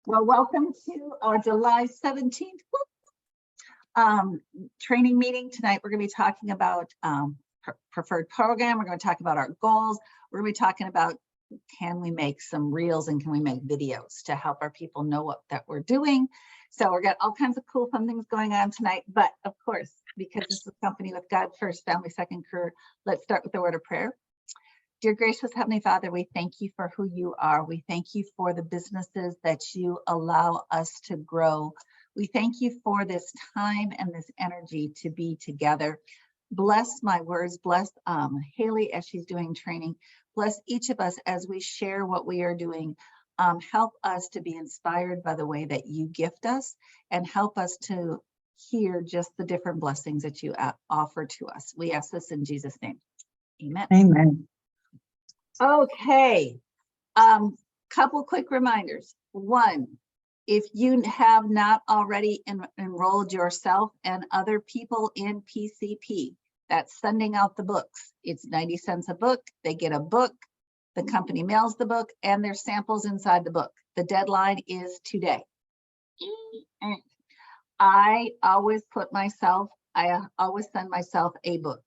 Well, welcome to our July 17th training meeting. Tonight, we're going to be talking about preferred program. We're going to talk about our goals. We're going to be talking about, can we make some reels and can we make videos to help our people know what that we're doing. So we're got all kinds of cool fun things going on tonight. But of course, because this is a company with God first, family second, career, let's start with the word of prayer. Dear gracious Heavenly Father, we thank you for who you are. We thank you for the businesses that you allow us to grow. We thank you for this time and this energy to be together. Bless my words, bless Haley as she's doing training. Bless each of us as we share what we are doing. Help us to be inspired by the way that you gift us, and help us to hear just the different blessings that you offer to us. We ask this in Jesus' name. Amen. Amen. Okay, couple quick reminders. One, if you have not already enrolled yourself and other people in PCP, that's sending out the books. It's 90 cents a book. They get a book. The company mails the book and there's samples inside the book. The deadline is today. I always send myself a book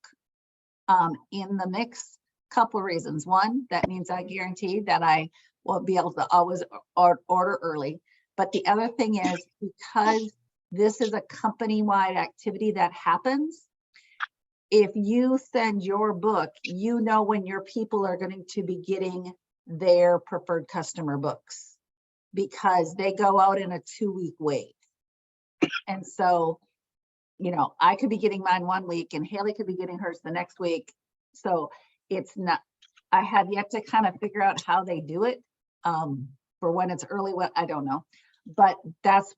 in the mix. Couple reasons. One, that means I guarantee that I will be able to always order early. But the other thing is, because this is a company-wide activity that happens, if you send your book, you know when your people are going to be getting their preferred customer books, because they go out in a 2-week wave. And so, you know, I could be getting mine 1 week and Haley could be getting hers the next week. So it's not, I have yet to kind of figure out how they do it for when it's early, what I don't know. But that's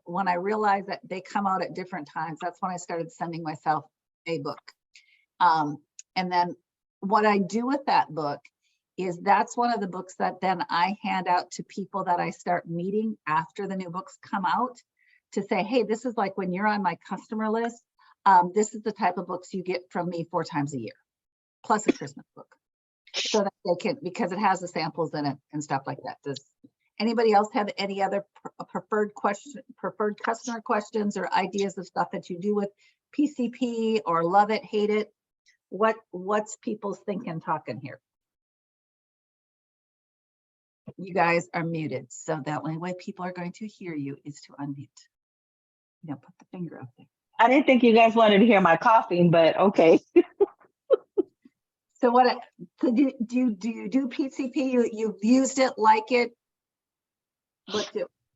when I realized that they come out at different times, that's when I started sending myself a book. And then what I do with that book is that's one of the books that then I hand out to people that I start meeting after the new books come out, to say, hey, this is like when you're on my customer list, this is the type of books you get from me 4 times a year, plus a Christmas book, so that they can, because it has the samples in it and stuff like that. Does anybody else have any other preferred customer questions or ideas of stuff that you do with PCP, or love it, hate it? What's people's thinking, talking here? You guys are muted, so that only way people are going to hear you is to unmute. You know, put the finger up there. I didn't think you guys wanted to hear my coughing, but okay. So do you do PCP? You've used it, like it?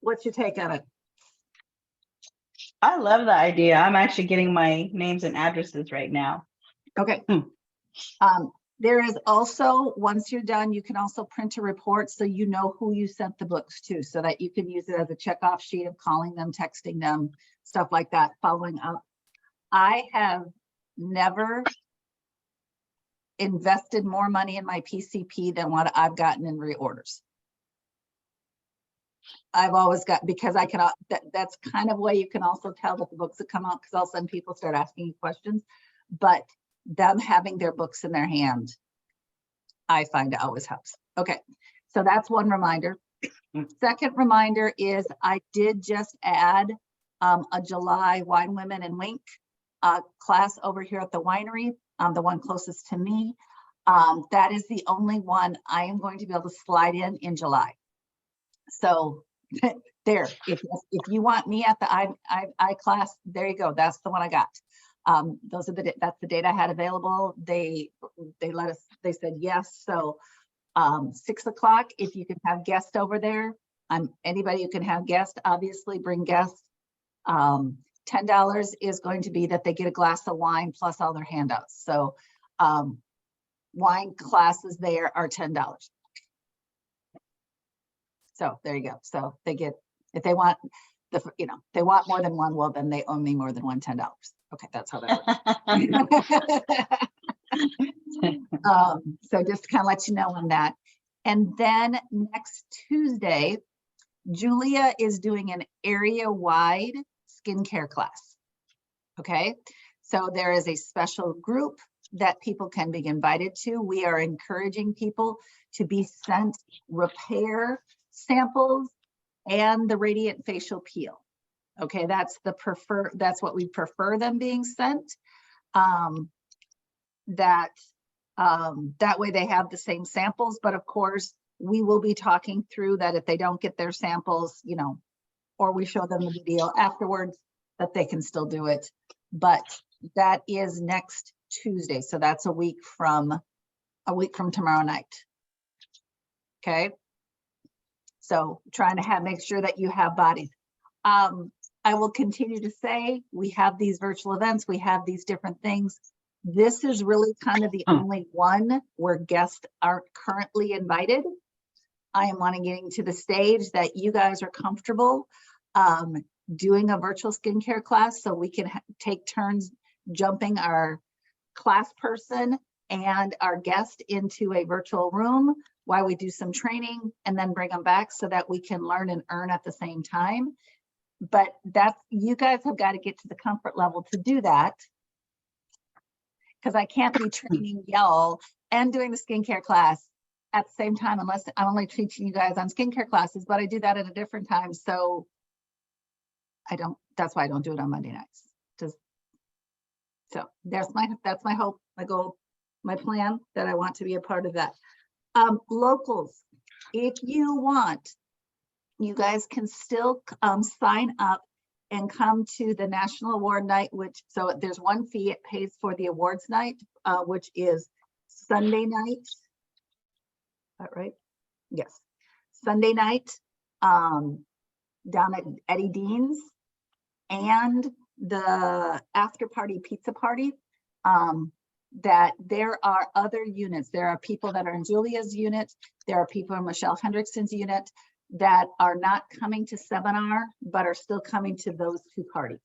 What's your take on it? I love the idea. I'm actually getting my names and addresses right now. Okay. There is also, once you're done, you can also print a report so you know who you sent the books to, so that you can use it as a checkoff sheet of calling them, texting them, stuff like that, following up. I have never invested more money in my PCP than what I've gotten in reorders. I've always got, because I can, that's kind of way you can also tell that the books have come out, because all of a sudden people start asking you questions. But them having their books in their hand, I find it always helps. Okay, so that's one reminder. Second reminder is I did just add a July Wine Women and Wink class over here at the winery, the one closest to me. That is the only one I am going to be able to slide in July. So there, if you want me at the I class, there you go. That's the one I got. That's the date I had available. They let us, they said yes. So 6 o'clock, if you can have guests over there, anybody who can have guests, obviously bring guests. $10 is going to be that they get a glass of wine plus all their handouts. So wine classes there are $10. So there you go. So they get, if they want they want more than one, well, then they owe me more than $10. Okay, that's how that works. So just to kind of let you know on that. And then next Tuesday, Julia is doing an area-wide skincare class. Okay, so there is a special group that people can be invited to. We are encouraging people to be sent repair samples and the radiant facial peel. Okay, that's what we prefer them being sent. That way they have the same samples, but of course we will be talking through that if they don't get their samples, you know, or we show them the video afterwards, that they can still do it. But that is next Tuesday. So that's a week from tomorrow night. Okay. So trying to make sure that you have bodies. I will continue to say, we have these virtual events, we have these different things. This is really kind of the only one where guests aren't currently invited. I am wanting getting to the stage that you guys are comfortable doing a virtual skincare class, so we can take turns jumping our class person and our guest into a virtual room while we do some training and then bring them back so that we can learn and earn at the same time. But you guys have got to get to the comfort level to do that, because I can't be training y'all and doing the skincare class at the same time, unless I'm only teaching you guys on skincare classes, but I do that at a different time. So that's why I don't do it on Monday nights. So that's my hope, my goal, my plan, that I want to be a part of that. Locals, if you want, you guys can still sign up and come to the National Award Night, so there's one fee. It pays for the awards night, which is Sunday night. Is that right? Yes. Sunday night down at Eddie Dean's, and the after party pizza party. That there are other units. There are people that are in Julia's unit. There are people in Michelle Hendrickson's unit that are not coming to seminar, but are still coming to those two parties.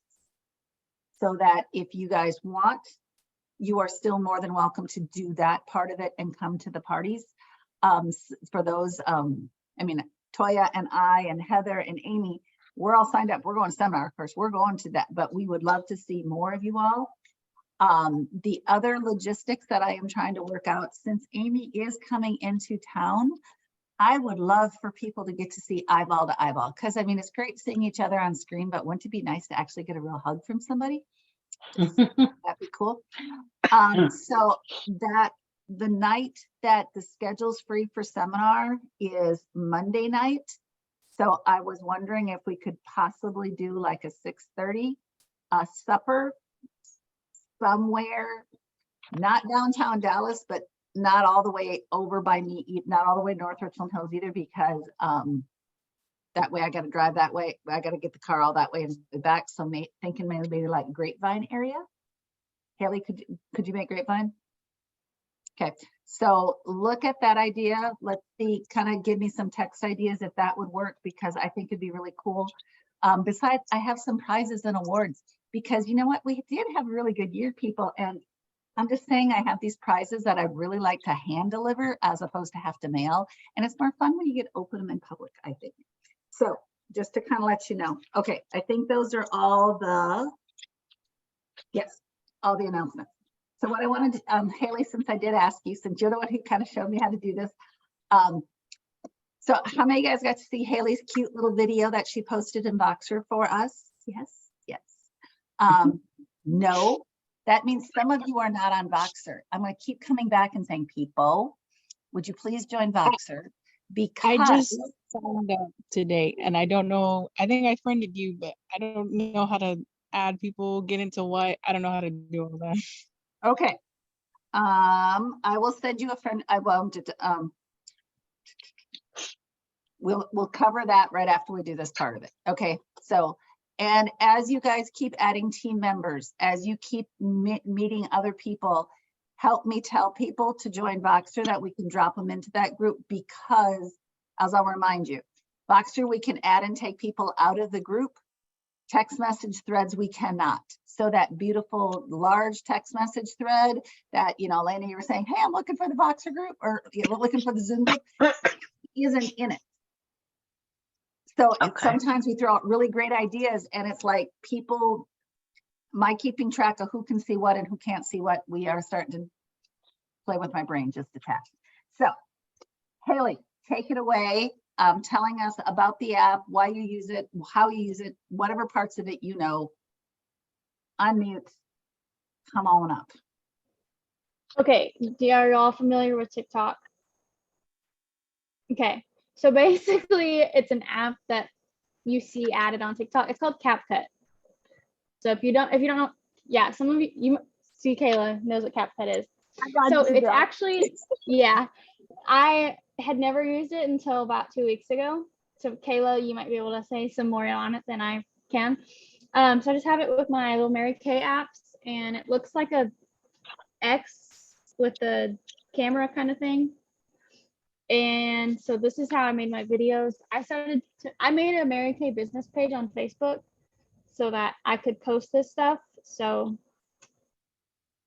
So that if you guys want, you are still more than welcome to do that part of it and come to the parties. For those, I mean, Toya and I and Heather and Amy, we're all signed up. We're going to seminar, of course. We're going to that, but we would love to see more of you all. The other logistics that I am trying to work out, since Amy is coming into town, I would love for people to get to see eyeball to eyeball, because I mean, it's great seeing each other on screen, but wouldn't it be nice to actually get a real hug from somebody? That'd be cool. So that the night that the schedule's free for seminar is Monday night. So I was wondering if we could possibly do like a 6:30 supper somewhere, not downtown Dallas, but not all the way over by me, not all the way north Richland Hills either, because that way I got to drive that way. I got to get the car all that way and back. So thinking maybe like Grapevine area. Haley, could you make Grapevine? Okay, so look at that idea. Let's see, kind of give me some text ideas if that would work, because I think it'd be really cool. Besides, I have some prizes and awards, because you know what, we did have a really good year, people, and I'm just saying I have these prizes that I'd really like to hand deliver as opposed to have to mail. And it's more fun when you get to open them in public, I think. So just to kind of let you know. Okay, I think those are all the announcements. So what I wanted to, Haley, since I did ask you, since you're the one who kind of showed me how to do this. So how many of you guys got to see Haley's cute little video that she posted in Voxer for us? Yes, yes. No. That means some of you are not on Voxer. I'm going to keep coming back and saying, people, would you please join Voxer? Because I just signed up today and I don't know, I think I friended you, but I don't know how to add people, get into what, I don't know how to do all that. Okay. I will send you a friend. I won't, we'll cover that right after we do this part of it. Okay. So, and as you guys keep adding team members, as you keep meeting other people, help me tell people to join Voxer that we can drop them into that group, because as I'll remind you, Voxer, we can add and take people out of the group. Text message threads, we cannot. So that beautiful large text message thread that, you know, Elena, you were saying, hey, I'm looking for the Voxer group, or you're looking for the Zoom group, isn't in it. So sometimes we throw out really great ideas and it's like people, my keeping track of who can see what and who can't see what, we are starting to play with my brain just a tad. So Haley, take it away. telling us about the app, why you use it, how you use it, whatever parts of it you know. Unmute. Come on up. Okay, are you all familiar with TikTok? Okay, so basically it's an app that you see added on TikTok. It's called CapCut. So if you don't know, yeah, some of you see Kayla knows what CapCut is. So it's actually, yeah, I had never used it until about 2 weeks ago. So Kayla, you might be able to say some more on it than I can. So I just have it with my little Mary Kay apps, and it looks like a X with the camera kind of thing. And so this is how I made my videos. I made a Mary Kay business page on Facebook so that I could post this stuff. So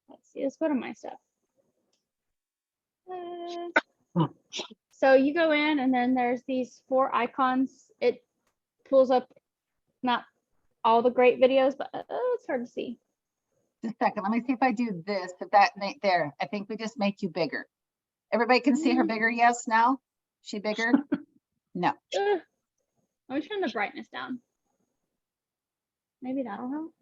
let's see, let's go to my stuff. So you go in and then there's these 4 icons. It pulls up not all the great videos, but it's hard to see. Just a second, let me see if I do this, if that there, I think we just make you bigger. Everybody can see her bigger, yes, now? She bigger? No. Let me turn the brightness down. Maybe that'll help.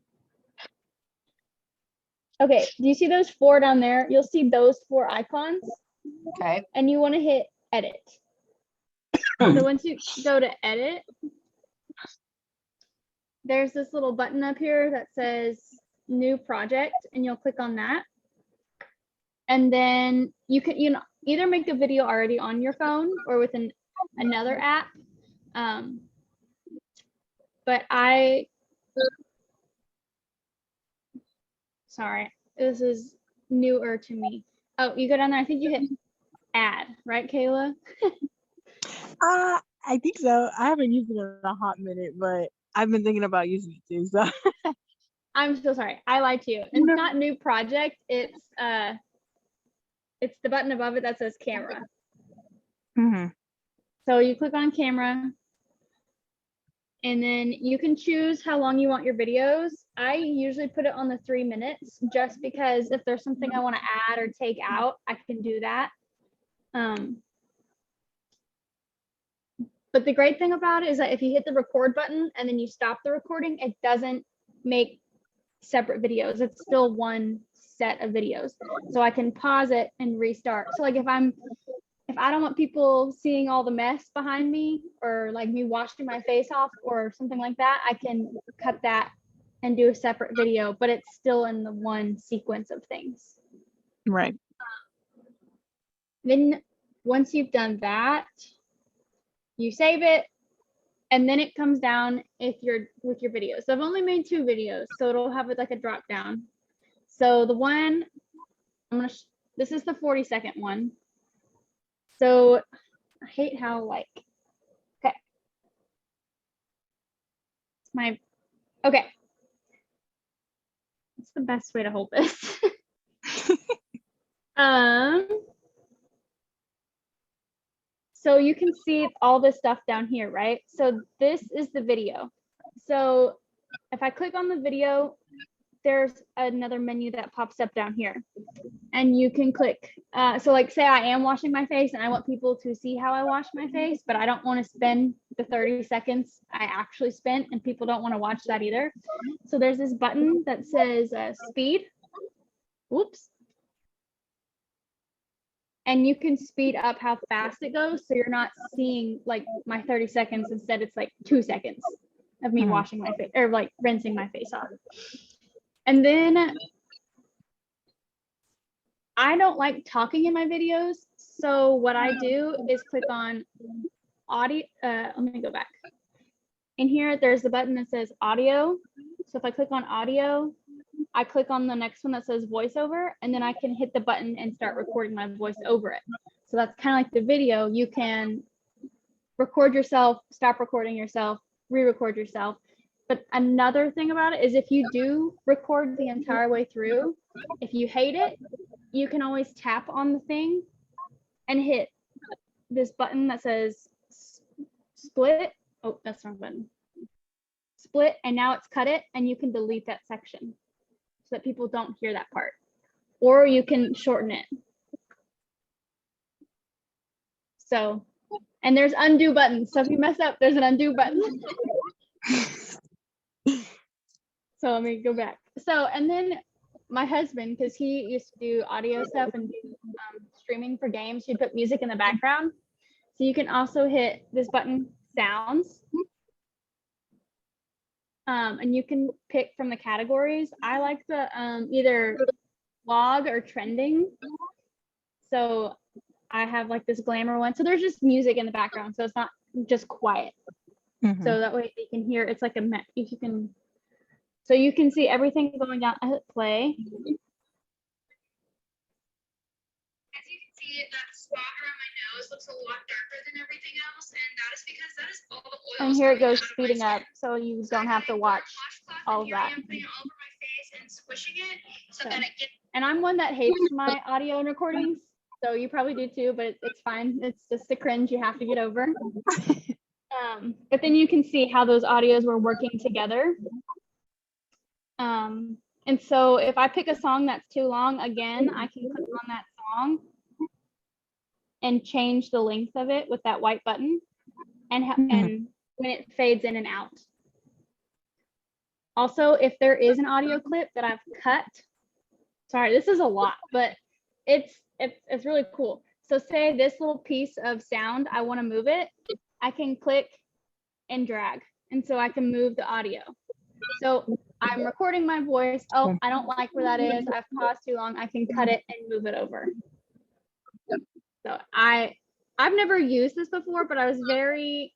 Okay, do you see those 4 down there? You'll see those 4 icons. Okay. And you want to hit edit. So once you go to edit, there's this little button up here that says new project, and you'll click on that. And then you can either make a video already on your phone or with another app. But sorry, this is newer to me. Oh, you go down there, I think you hit add, right, Kayla? I think so. I haven't used it in a hot minute, but I've been thinking about using it too. So I'm so sorry. I lied to you. It's not new project. It's the button above it that says camera. mm-hmm. So you click on camera, and then you can choose how long you want your videos. I usually put it on the 3 minutes just because if there's something I want to add or take out, I can do that. But the great thing about it is that if you hit the record button and then you stop the recording, it doesn't make separate videos. It's still one set of videos. So I can pause it and restart. So like if I don't want people seeing all the mess behind me or like me washing my face off or something like that, I can cut that and do a separate video, but it's still in the one sequence of things. Right. Then once you've done that, you save it, and then it comes down with your videos. So I've only made 2 videos, so it'll have it like a drop down. So the one this is the 40-second one. So I hate how okay. Okay. What's the best way to hold this? So you can see all this stuff down here, right? So this is the video. So if I click on the video, there's another menu that pops up down here. And you can click, so like say I am washing my face and I want people to see how I wash my face, but I don't want to spend the 30 seconds I actually spent, and people don't want to watch that either. So there's this button that says speed. Whoops. And you can speed up how fast it goes, so you're not seeing like my 30 seconds. Instead, it's like 2 seconds of me washing my face or like rinsing my face off. And then I don't like talking in my videos, so what I do is click on audio. Let me go back. In here, there's the button that says audio. So if I click on audio, I click on the next one that says voiceover, and then I can hit the button and start recording my voice over it. So that's kind of like the video. You can record yourself, stop recording yourself, re-record yourself. But another thing about it is if you do record the entire way through, if you hate it, you can always tap on the thing and hit this button that says split. Oh, that's the wrong button. Split, and now it's cut it, and you can delete that section so that people don't hear that part. Or you can shorten it. So And there's undo buttons. So if you mess up, there's an undo button. So let me go back. So, and then my husband, because he used to do audio stuff and do streaming for games, he'd put music in the background. So you can also hit this button, sounds. And you can pick from the categories. I like the either vlog or trending. So I have like this glamour one. So there's just music in the background. So it's not just quiet. Mhm. So that way you can hear, it's like if you can, so you can see everything going down. I hit play. As you can see, that spot around my nose looks a lot darker than everything else, and that is because that is all the oil. And here it goes speeding up. So you don't have to watch all of that. I'm putting it all over my face and squishing it so Okay. that it gets. And I'm one that hates my audio and recordings. So you probably do too, but it's fine. It's just a cringe you have to get over. But then you can see how those audios were working together. And so if I pick a song that's too long, again, I can click on that song and change the length of it with that white button and when it fades in and out. Also, if there is an audio clip that I've cut, sorry, this is a lot, but it's really cool. So say this little piece of sound, I want to move it, I can click and drag. And so I can move the audio. So I'm recording my voice. Oh, I don't like where that is. I've paused too long. I can cut it and move it over. So I've never used this before, but I was very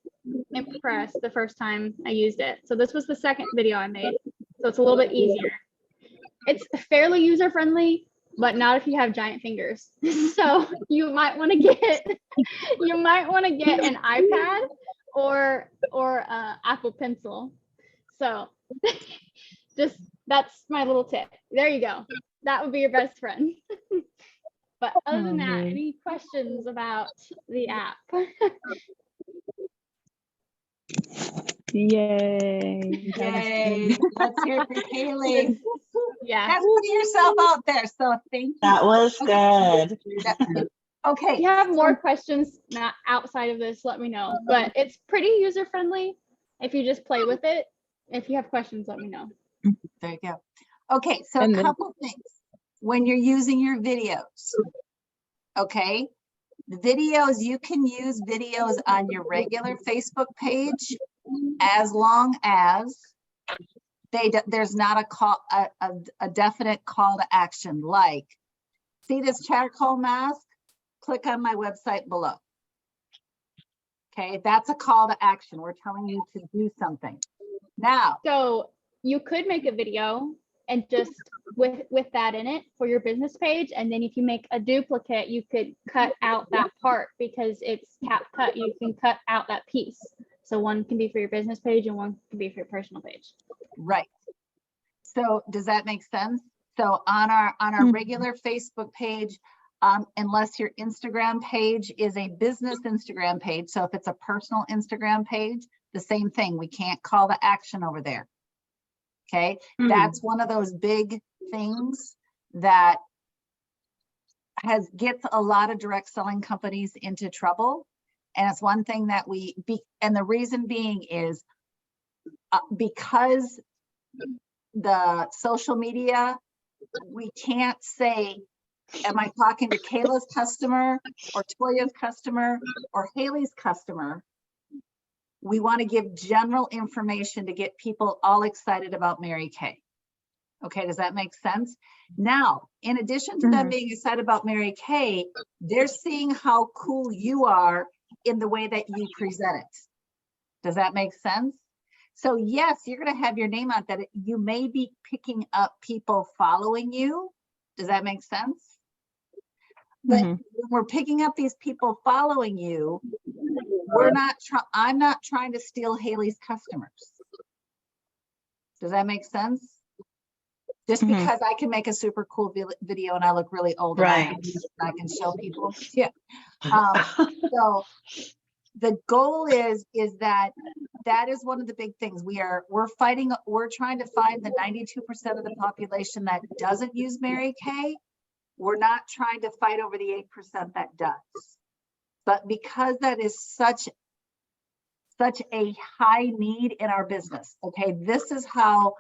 impressed the first time I used it. So this was the second video I made. So it's a little bit easier. It's fairly user-friendly, but not if you have giant fingers. So you might want to get an iPad or Apple Pencil. So just that's my little tip. There you go. That would be your best friend. But other than that, any questions about the app? Yay. Yay. Let's hear it for Kaylee. Yeah. That's putting yourself out there. So thank you. That was good. Okay. If you have more questions not outside of this, let me know. But it's pretty user friendly if you just play with it. If you have questions, let me know. There you go. Okay, so And a then- couple things. When you're using your videos, okay, the videos, you can use videos on your regular Facebook page as long as there's not a call, a definite call to action, like, see this charcoal mask? Click on my website below. Okay, that's a call to action. We're telling you to do something. Now, So you could make a video and just with that in it for your business page. And then if you make a duplicate, you could cut out that part because it's tap cut. You can cut out that piece. So one can be for your business page and one can be for your personal page. right. So does that make sense? So on our regular Facebook page, unless your Instagram page is a business Instagram page, so if it's a personal Instagram page, the same thing, we can't call to action over there. Okay, that's one of those big things that gets a lot of direct selling companies into trouble. And it's one thing that and the reason being is because the social media, we can't say, am I talking to Kayla's customer or Toya's customer or Haley's customer? We want to give general information to get people all excited about Mary Kay. Okay, does that make sense? Now, in addition to them being excited about Mary Kay, they're seeing how cool you are in the way that you present it. Does that make sense? So yes, you're going to have your name on that. You may be picking up people following you. Does that make sense? But when we're picking up these people following you, I'm not trying to steal Haley's customers. Does that make sense? Just because I can make a super cool video and I look really old, Right. and I can show people. Yeah. So the goal is that is one of the big things. We're trying to find the 92% of the population that doesn't use Mary Kay. We're not trying to fight over the 8% that does. But because that is such a high need in our business, okay, this is how,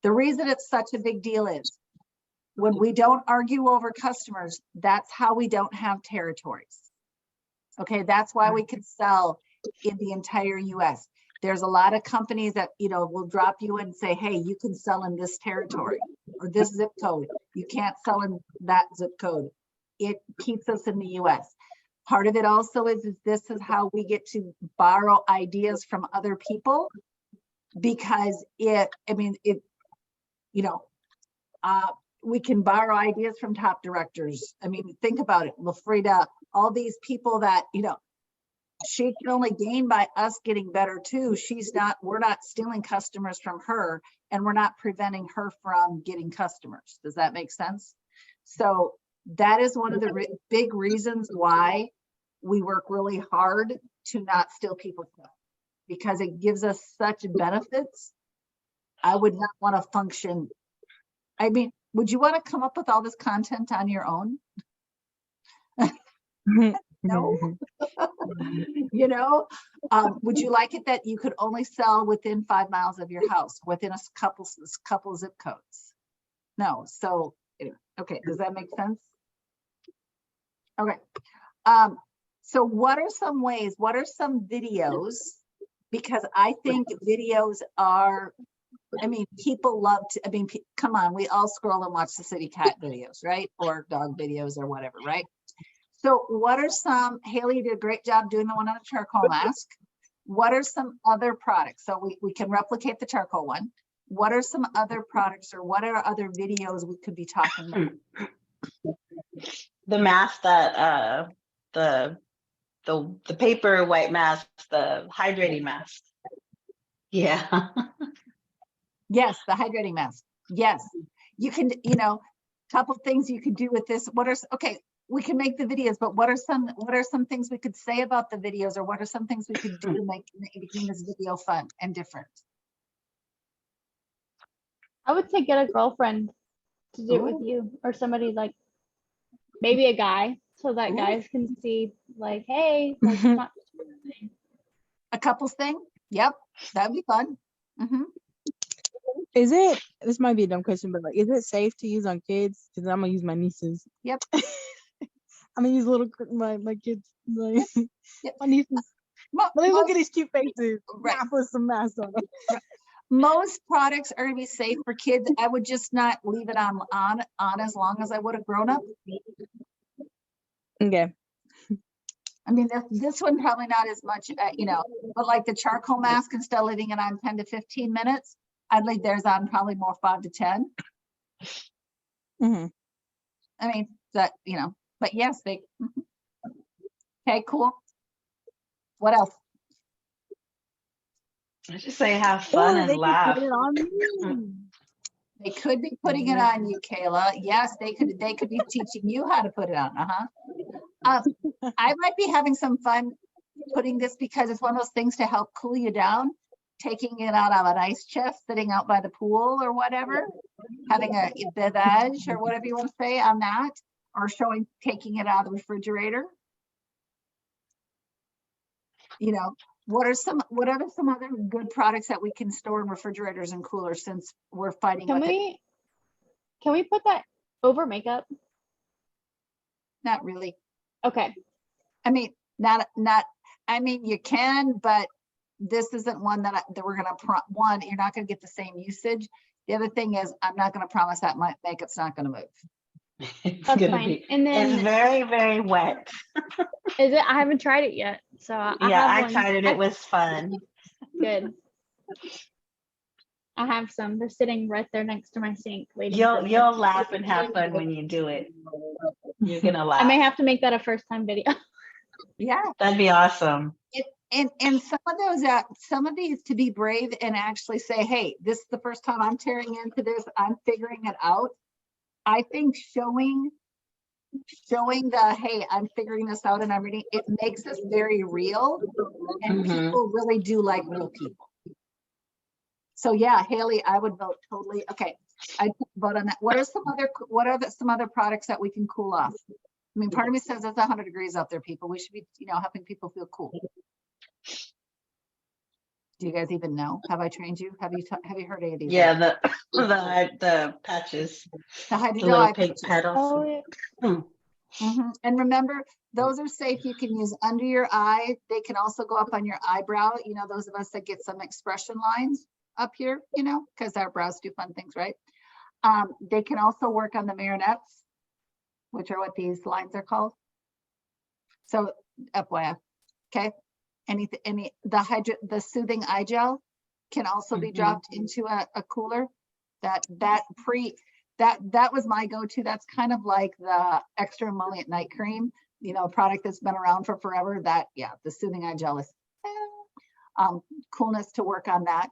the reason it's such a big deal is when we don't argue over customers, that's how we don't have territories. Okay, that's why we can sell in the entire US. There's a lot of companies that, you know, will drop you and say, hey, you can sell in this territory or this zip code. You can't sell in that zip code. It keeps us in the US. Part of it also is this is how we get to borrow ideas from other people, because we can borrow ideas from top directors. I mean, think about it, Lafrida, all these people that, you know, she can only gain by us getting better too. We're not stealing customers from her, and we're not preventing her from getting customers. Does that make sense? So that is one of the big reasons why we work really hard to not steal people's stuff, because it gives us such benefits. I would not want to function. I mean, would you want to come up with all this content on your own? No. You know, would you like it that you could only sell within 5 miles of your house, within a couple zip codes? No. So, anyway, okay, does that make sense? Okay. So what are some ways, what are some videos? Because I think videos are, I mean, people love to, I mean, come on, we all scroll and watch the city cat videos, right? Or dog videos or whatever, right? So what are some, Haley did a great job doing the one on the charcoal mask. What are some other products? So we can replicate the charcoal one. What are some other products, or what are other videos we could be talking about? The mask that the paper white mask, the hydrating mask. Yeah. Yes, the hydrating mask. Yes, you can, you know, couple things you could do with this. Okay, we can make the videos, but what are some things we could say about the videos, or what are some things we could do to make this video fun and different? I would say get a girlfriend to do it with you, or somebody like maybe a guy, so that Ooh. guys can see like, hey, like, it's not A couples thing? Yep, that'd be fun. Is it, this might be a dumb question, but like, is it safe to use on kids? Because I'm gonna use my nieces. Yep. I'm gonna use my kids, like, Yep. my nieces. But they look at these cute faces. Right. Right. Put some masks on them. Most products are gonna be safe for kids. I would just not leave it on as long as I would have grown up. Okay. I mean, this one probably not as much, you know, but like the charcoal mask, instead of leaving it on 10 to 15 minutes, I'd leave theirs on probably more 5 to 10. Mm-hmm. I mean, that, you know, but yes, they, okay, cool. What else? I just say have fun and laugh. They could be putting it on you, Kayla. Yes, they could be teaching you how to put it on. I might be having some fun putting this, because it's one of those things to help cool you down, taking it out of an ice chest, sitting out by the pool or whatever, having a beverage or whatever you want to say on that, or taking it out of the refrigerator. You know, what are some other good products that we can store in refrigerators and coolers, since we're fighting with it? Can we put that over makeup? Not really. Okay. I mean, I mean, you can, but this isn't one that we're going to, one, you're not going to get the same usage. The other thing is, I'm not going to promise that my makeup's not going to move. It's That's gonna fine. be, And then it's very, very wet. is it? I haven't tried it yet, so I Yeah, have I one. tried it. It was fun. Good. I have some. They're sitting right there next to my sink waiting. for me. You'll laugh and have fun when you do it. You're gonna laugh. I may have to make that a first time video. Yeah. That'd be awesome. And some of these, to be brave and actually say, hey, this is the first time I'm tearing into this, I'm figuring it out. I think showing the, hey, I'm figuring this out and I'm reading, it makes us very real, and people really do like real people. So yeah, Haley, I would vote totally. Okay, I'd vote on that. What are some other products that we can cool off? I mean, part of me says it's 100 degrees out there, people. We should be, helping people feel cool. Do you guys even know? Have I trained you? Have you heard any of these? Yeah, the patches, The the hydrogel little eye pink patches. petals. Oh, yeah. And remember, those are safe. You can use under your eye. They can also go up on your eyebrow. Those of us that get some expression lines up here, because our brows do fun things, right? They can also work on the marionettes, which are what these lines are called. So FYI, okay? The soothing eye gel can also be dropped into a cooler. That was my go-to. That's kind of like the extra emollient night cream, a product that's been around for forever. The soothing eye gel is coolness to work on that.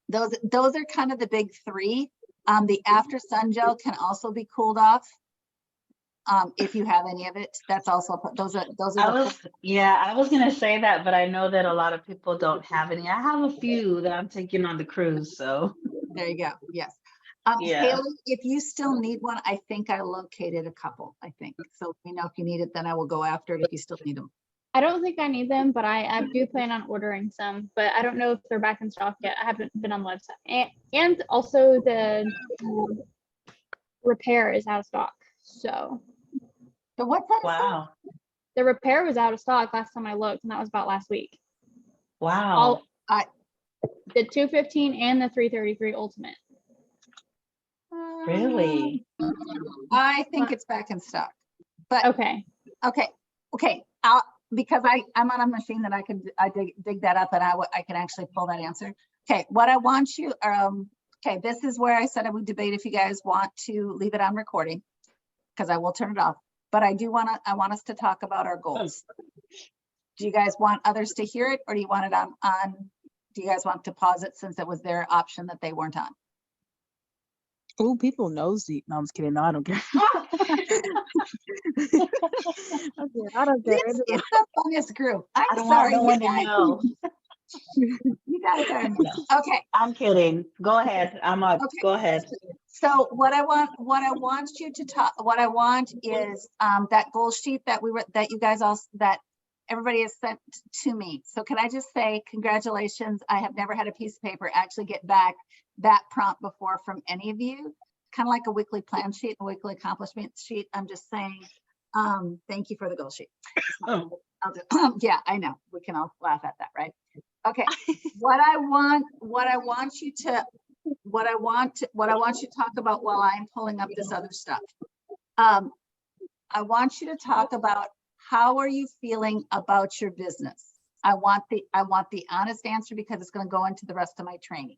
Those are kind of the big three. The after sun gel can also be cooled off. If you have any of it, that's also those are I was gonna say that, but I know that a lot of people don't have any. I have a few that I'm taking on the cruise, so there you go. Yes. Yeah. Haley, if you still need one, I think I located a couple. I think so. If you need it, then I will go after it. If you still need them. I don't think I need them, but I do plan on ordering some, but I don't know if they're back in stock yet. I haven't been on the website. And also the repair is out of stock. So what's that? Wow. the repair was out of stock last time I looked, and that was about last week. Wow. The 215 and the 333 Ultimate. Really? I think it's back in stock. But Okay. Okay. Because I'm on a machine that I dig that up, and I can actually pull that answer. Okay, what I want you, this is where I said I would debate if you guys want to leave it on recording, because I will turn it off. But I want us to talk about our goals. Do you guys want others to hear it, or do you want it on? Do you guys want to pause it since it was their option that they weren't on? Oh, people nosy. No, I'm just kidding. No, I don't care. I don't care. It's the funniest group. I'm I don't sorry. want You no one to guys, know. you guys are okay. I'm kidding. Go ahead. I'm up. Okay. Go ahead. So what I want you to talk, what I want is that goal sheet that you guys all, that everybody has sent to me. So can I just say congratulations? I have never had a piece of paper actually get back that prompt before from any of you. Kind of like a weekly plan sheet, a weekly accomplishment sheet. I'm just saying, thank you for the goal sheet. Yeah, I know. We can all laugh at that, right? Okay. What I want you to talk about while I'm pulling up this other stuff. I want you to talk about how are you feeling about your business? I want the honest answer, because it's going to go into the rest of my training.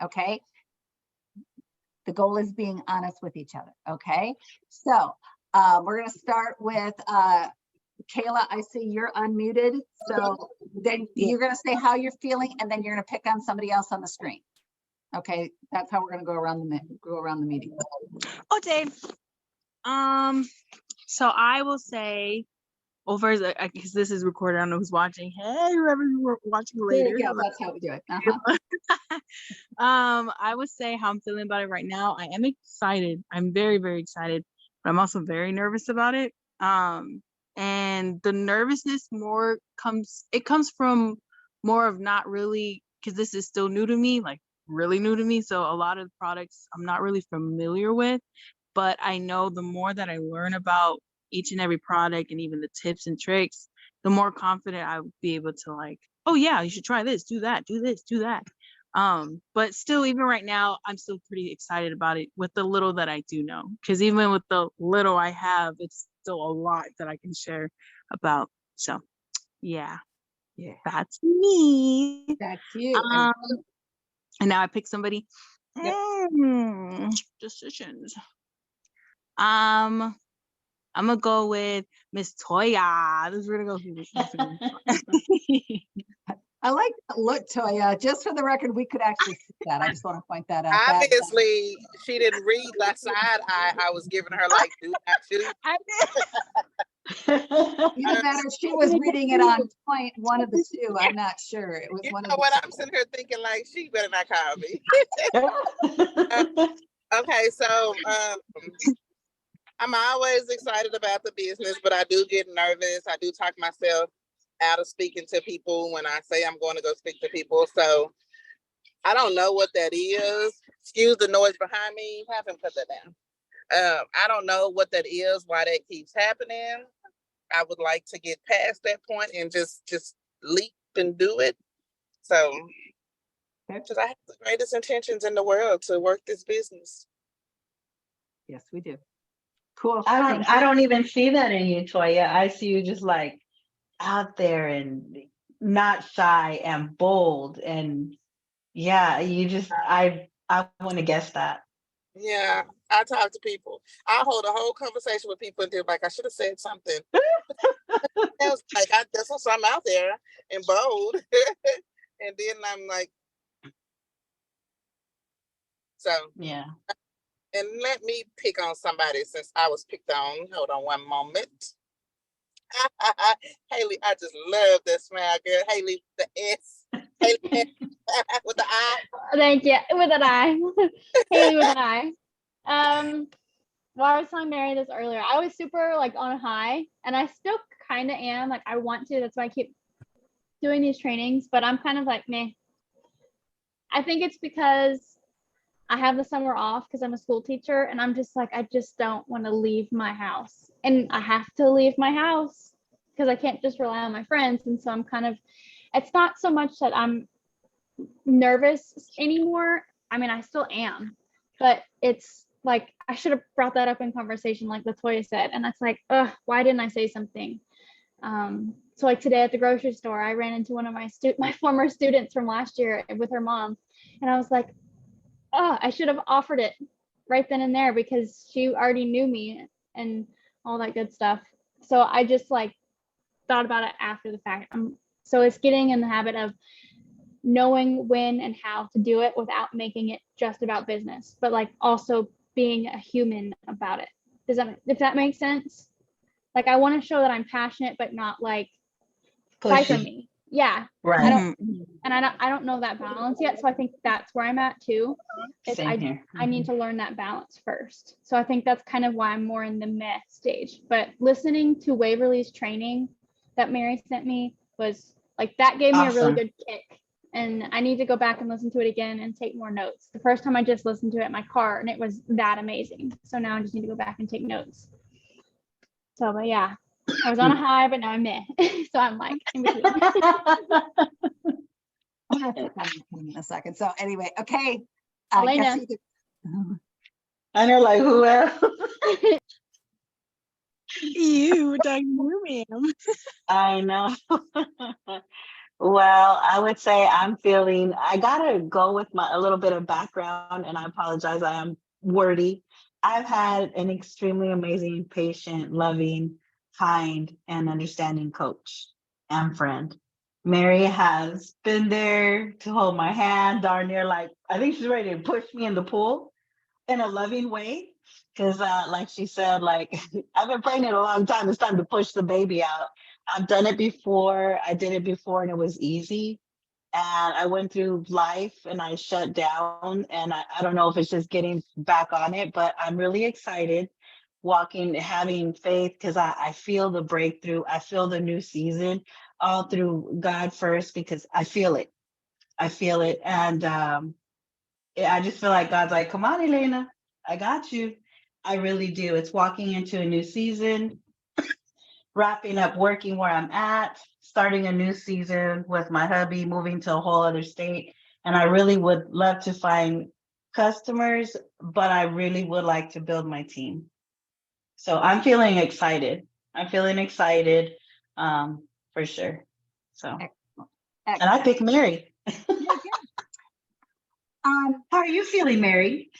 Okay. The goal is being honest with each other. Okay. So we're going to start with Kayla. I see you're unmuted. So then you're going to say how you're feeling, and then you're going to pick on somebody else on the screen. Okay. That's how we're going to go around the meeting. Okay. So I will say, over because this is recorded, I don't know who's watching. Hey, whoever's watching later. There you go. That's how we do it. I would say how I'm feeling about it right now. I am excited. I'm very, very excited, but I'm also very nervous about it. And the nervousness comes from more of not really, because this is still new to me, like really new to me. So a lot of the products I'm not really familiar with, but I know the more that I learn about each and every product and even the tips and tricks, the more confident I would be able to, like, oh yeah, you should try this, do that, do this, do that. But still, even right now, I'm still pretty excited about it with the little that I do know, because even with the little I have, it's still a lot that I can share about. So yeah, that's me. That's you. And now I pick somebody. Yep. Decisions. I'm gonna go with Miss Toya. This is gonna go. I like that look, Toya. Just for the record, we could actually see that. I just want to point that out. Obviously, she didn't read that side eye. I was giving her like, do not shoot. I Either that or she was reading it on point, one of the two. I'm not sure. It was You one know of the what? two. I'm sitting here thinking like, she better not call me. Okay, so I'm always excited about the business, but I do get nervous. I do talk myself out of speaking to people when I say I'm going to go speak to people. So I don't know what that is. Excuse the noise behind me. Have him put that down. I don't know what that is, why that keeps happening. I would like to get past that point and just leap and do it. So, because I have the greatest intentions in the world to work this business. Yes, we do. Cool. I don't even see that in you, Toya. I see you just like out there and not shy and bold, and yeah, you just I want to guess that. Yeah, I talk to people. I hold a whole conversation with people and they're like, I should have said something. Else, like I just saw something out there and bold. And then I'm like, so Yeah. and let me pick on somebody since I was picked on. Hold on one moment. Haley, I just love that smile, girl. Haley, the S. Haley with the I. Thank you. With an eye. Haley with an eye. Well, I was telling Mary this earlier. I was super like on a high, and I still kind of am. Like I want to. That's why I keep doing these trainings. But I'm kind of like meh. I think it's because I have the summer off because I'm a school teacher, and I'm just like I just don't want to leave my house, and I have to leave my house because I can't just rely on my friends. And so I'm kind of. It's not so much that I'm nervous anymore. I mean, I still am, but it's like I should have brought that up in conversation, like Latoya said, and that's like, why didn't I say something? So like today at the grocery store, I ran into one of my former students from last year with her mom, and I was like, I should have offered it right then and there because she already knew me and all that good stuff. So I just like thought about it after the fact. So it's getting in the habit of knowing when and how to do it without making it just about business, but like also being a human about it. If that makes sense? Like I want to show that I'm passionate, but not like fight for me. Yeah. Right. I don't know that balance yet. So I think that's where I'm at too. Same here. I need to learn that balance first. So I think that's kind of why I'm more in the meh stage. But listening to Waverly's training that Mary sent me was like that gave me a really good kick. And I need to go back and listen to it again and take more notes. The first time I just listened to it in my car and it was that amazing. So now I just need to go back and take notes. So, but yeah, I was on a high, but now I'm meh. So I'm like in between. I'm gonna put that in a second. So anyway, okay. Elena. And they're like, who else? You, Dr. Ma'am. I know. Well, I would say I gotta go with a little bit of background, and I apologize, I am wordy. I've had an extremely amazing, patient, loving, kind, and understanding coach and friend. Mary has been there to hold my hand, darn near like, I think she's ready to push me in the pool in a loving way. Because like she said, like I've been pregnant a long time. It's time to push the baby out. I've done it before. I did it before and it was easy. And I went through life and I shut down. And I don't know if it's just getting back on it, but I'm really excited having faith because I feel the breakthrough. I feel the new season all through God first because I feel it. I feel it. And I just feel like God's like, come on, Elena, I got you. I really do. It's walking into a new season, wrapping up working where I'm at, starting a new season with my hubby, moving to a whole other state. And I really would love to find customers, but I really would like to build my team. So I'm feeling excited. For sure. So, Excellent. and I picked Mary. Um, How are you feeling, Mary?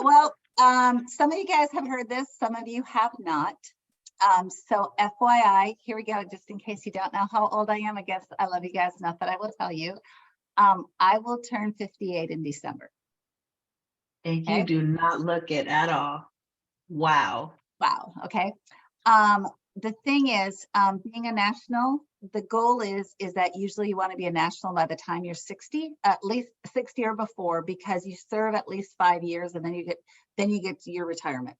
well, some of you guys have heard this, some of you have not. So FYI, here we go, just in case you don't know how old I am, I guess I love you guys enough that I will tell you. I will turn 58 in December. And you do not look it at all. Wow. Wow, okay. The thing is, being a national, the goal is that usually you want to be a national by the time you're 60, at least 60 or before, because you serve at least 5 years and then you get to your retirement.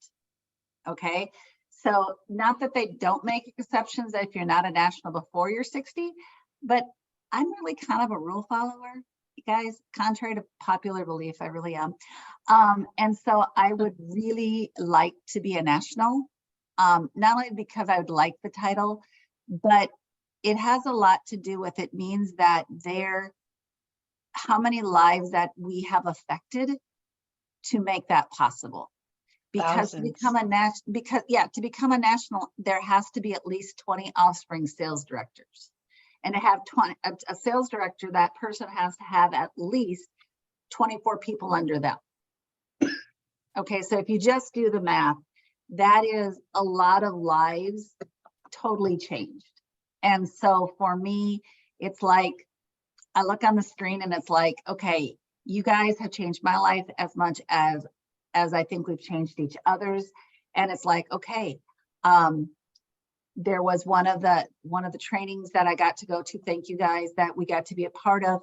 Okay. So not that they don't make exceptions if you're not a national before you're 60, but I'm really kind of a rule follower, you guys, contrary to popular belief, I really am. And so I would really like to be a national, not only because I would like the title, but it has a lot to do with, it means that how many lives that we have affected to make that possible. Because to become a national, there has to be at least 20 offspring sales directors. And to have a sales director, that person has to have at least 24 people under them. Okay, so if you just do the math, that is a lot of lives totally changed. And so for me, it's like, I look on the screen and it's like, okay, you guys have changed my life as much as I think we've changed each other's. And it's like, okay, there was one of the trainings that I got to go to, thank you guys, that we got to be a part of,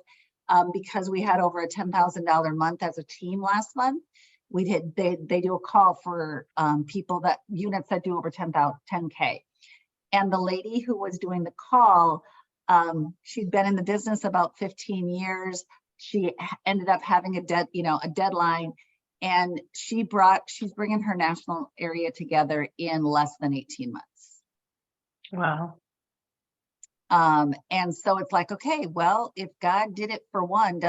because we had over a $10,000 month as a team last month. They do a call for people units that do over 10K. And the lady who was doing the call, she'd been in the business about 15 years. She ended up having a deadline, and she's bringing her national area together in less than 18 months. Wow. And so it's like, okay, well, if God did it for one,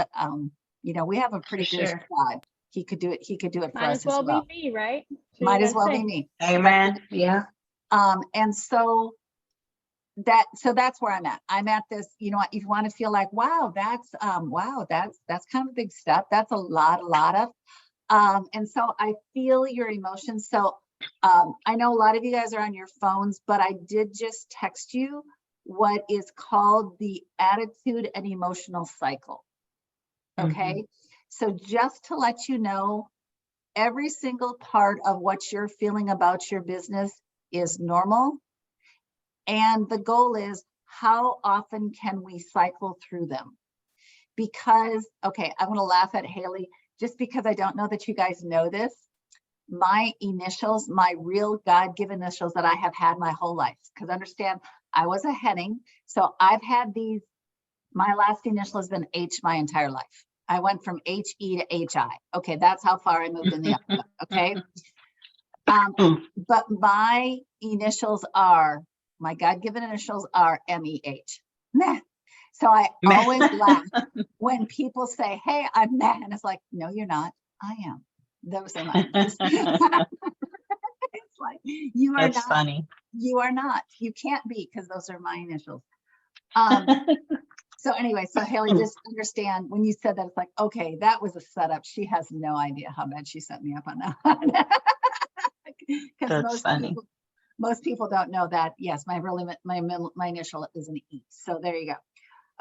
we have a pretty good squad. He could do it. He could do it for us as well. Might as well be me, right? Might as well be me. Amen. Yeah. And so that's where I'm at. I'm at this, if you want to feel like, wow, that's kind of a big step. That's a lot of, and so I feel your emotions. So I know a lot of you guys are on your phones, but I did just text you what is called the attitude and emotional cycle. Okay. Mm-hmm. So just to let you know, every single part of what you're feeling about your business is normal. And the goal is, how often can we cycle through them? Because, okay, I'm going to laugh at Haley, just because I don't know that you guys know this. My initials, my real God-given initials that I have had my whole life, because understand, I was a Henning. So I've had my last initial has been H my entire life. I went from HE to HI. Okay, that's how far I moved in the alphabet, okay? But my God-given initials are MEH. Meh. So I always laugh when people say, hey, I'm Meh. And it's like, no, you're not. I am. Those are my initials. It's like, you are not. That's funny. You are not. You can't be, because those are my initials. So anyway, so Haley, just understand when you said that, it's like, okay, that was a setup. She has no idea how bad she set me up on that. Because most people don't know that. Yes, my initial is an E. So there you go.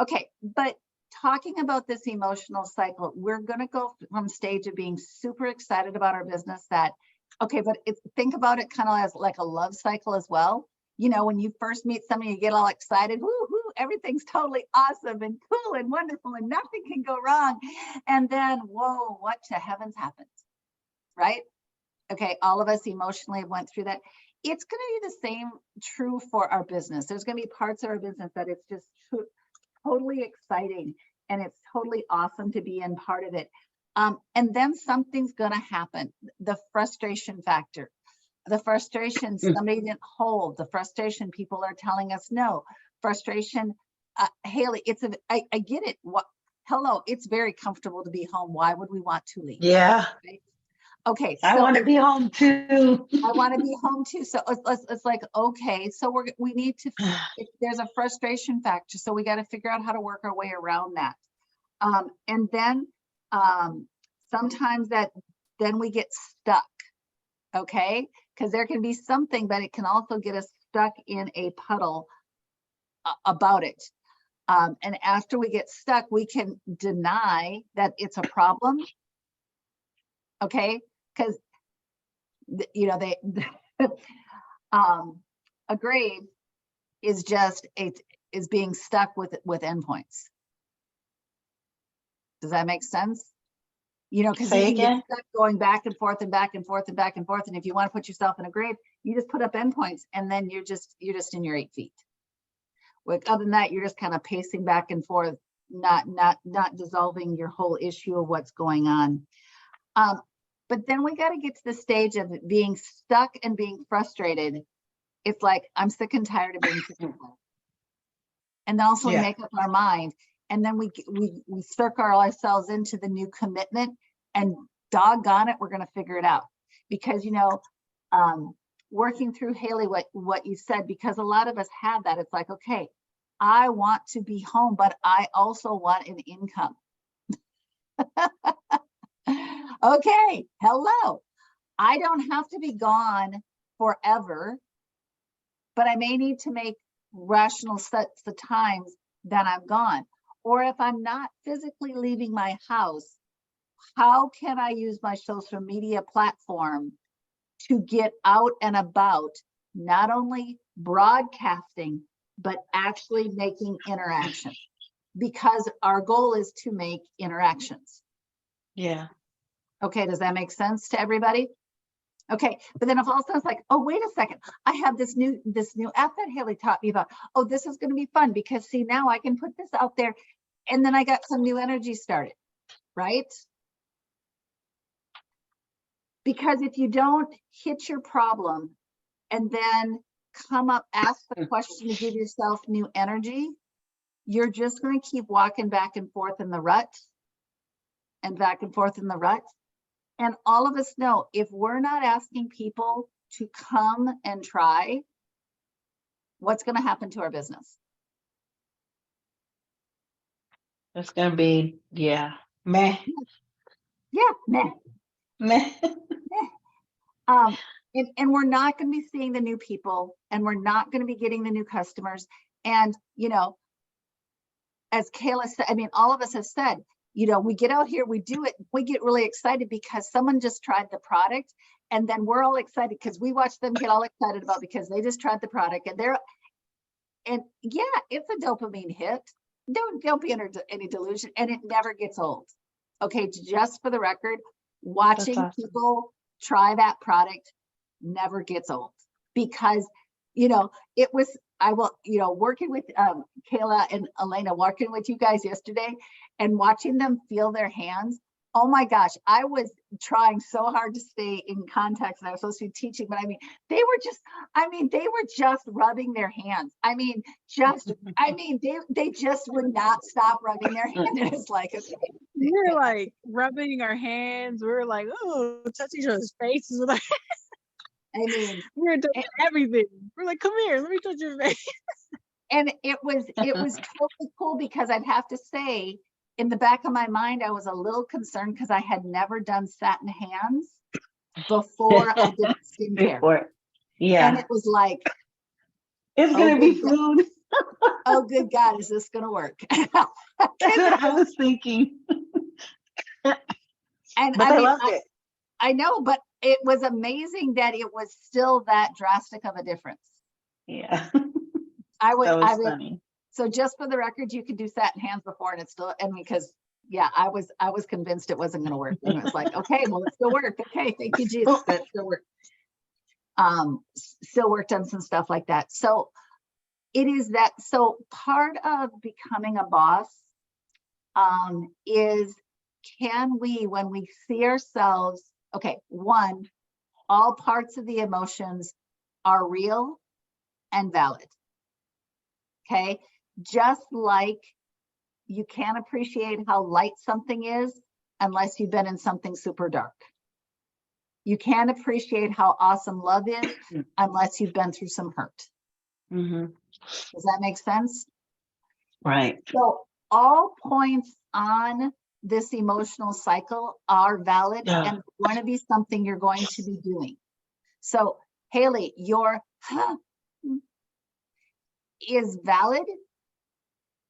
Okay, but talking about this emotional cycle, we're going to go from stage of being super excited about our business but think about it kind of as like a love cycle as well. When you first meet somebody, you get all excited, woo-hoo, everything's totally awesome and cool and wonderful and nothing can go wrong. And then, whoa, what to heavens happens, right? Okay, all of us emotionally went through that. It's going to be the same true for our business. There's going to be parts of our business that it's just totally exciting and it's totally awesome to be in part of it. And then something's going to happen. The frustration factor, the frustration somebody didn't hold, the frustration people are telling us no, frustration. Haley, I get it. Hello, it's very comfortable to be home. Why would we want to leave? Yeah. Right? Okay. So I want to be home too. I want to be home too. So it's like, okay, so we need to, there's a frustration factor. So we got to figure out how to work our way around that. And then sometimes then we get stuck. Okay. Because there can be something, but it can also get us stuck in a puddle about it. And after we get stuck, we can deny that it's a problem. Okay. Because a grade is just is being stuck with endpoints. Does that make sense? You know, because you Say can get again? stuck going back and forth and back and forth and back and forth. And if you want to put yourself in a grave, you just put up endpoints and then you're just in your 8 feet. Like other than that, you're just kind of pacing back and forth, not dissolving your whole issue of what's going on. But then we got to get to the stage of being stuck and being frustrated. It's like, I'm sick and tired of being sick and tired. And then also we Yeah. make up our mind. And then we circle ourselves into the new commitment, and doggone it, we're going to figure it out. Because, you know, working through Haley, what you said, because a lot of us have that. It's like, okay, I want to be home, but I also want an income. Okay, hello. I don't have to be gone forever, but I may need to make rational sets of times that I'm gone. Or if I'm not physically leaving my house, how can I use my social media platform to get out and about, not only broadcasting, but actually making interaction? Because our goal is to make interactions. Yeah. Okay, does that make sense to everybody? Okay, but then if all of a sudden it's like, oh, wait a second, I have this new app that Haley taught me about. Oh, this is going to be fun because see, now I can put this out there, and then I got some new energy started, right? Because if you don't hit your problem and then ask the question to give yourself new energy, you're just going to keep walking back and forth in the rut and back and forth in the rut. And all of us know, if we're not asking people to come and try, what's going to happen to our business? It's gonna be, yeah. Meh. Yeah, meh. Meh. And we're not going to be seeing the new people, and we're not going to be getting the new customers. And, you know, as Kayla said, I mean, all of us have said, you know, we get out here, we do it, we get really excited because someone just tried the product, and then we're all excited because we watch them get all excited about because they just tried the product, and yeah, it's a dopamine hit. Don't be under any delusion, and it never gets old. Okay, just for the record, watching awesome. people try that product never gets old, because, you know, working with Kayla and Elena, working with you guys yesterday and watching them feel their hands. Oh my gosh, I was trying so hard to stay in context, and I was supposed to be teaching, but they were just rubbing their hands. They just would not stop rubbing their hands. And it's like, okay. We were like rubbing our hands. We were like, oh, touch each other's faces with our I mean, we were doing everything. We're like, come here, let me touch your face. and it was totally cool, because I'd have to say, in the back of my mind, I was a little concerned because I had never done satin hands before I did skincare. Yeah. And it was like, It's gonna be food. oh, good God, is this gonna work? That's what I was thinking. And But I loved it. I know, but it was amazing that it was still that drastic of a difference. Yeah. I would, Funny. so just for the record, you could do satin hands before, and it's still, and because, yeah, I was convinced it wasn't going to work. And it was like, okay, well, it still worked. Okay, thank you, Jesus. That still worked. Still worked on some stuff like that. So it is that. So part of becoming a boss is, can we, when we see ourselves, okay, one, all parts of the emotions are real and valid. Okay, just like you can't appreciate how light something is unless you've been in something super dark. You can't appreciate how awesome love is unless you've been through some hurt. Mm-hmm. Does that make sense? Right. So all points on this emotional cycle are valid, and going to be something you're going to be doing. So Haley, your is valid,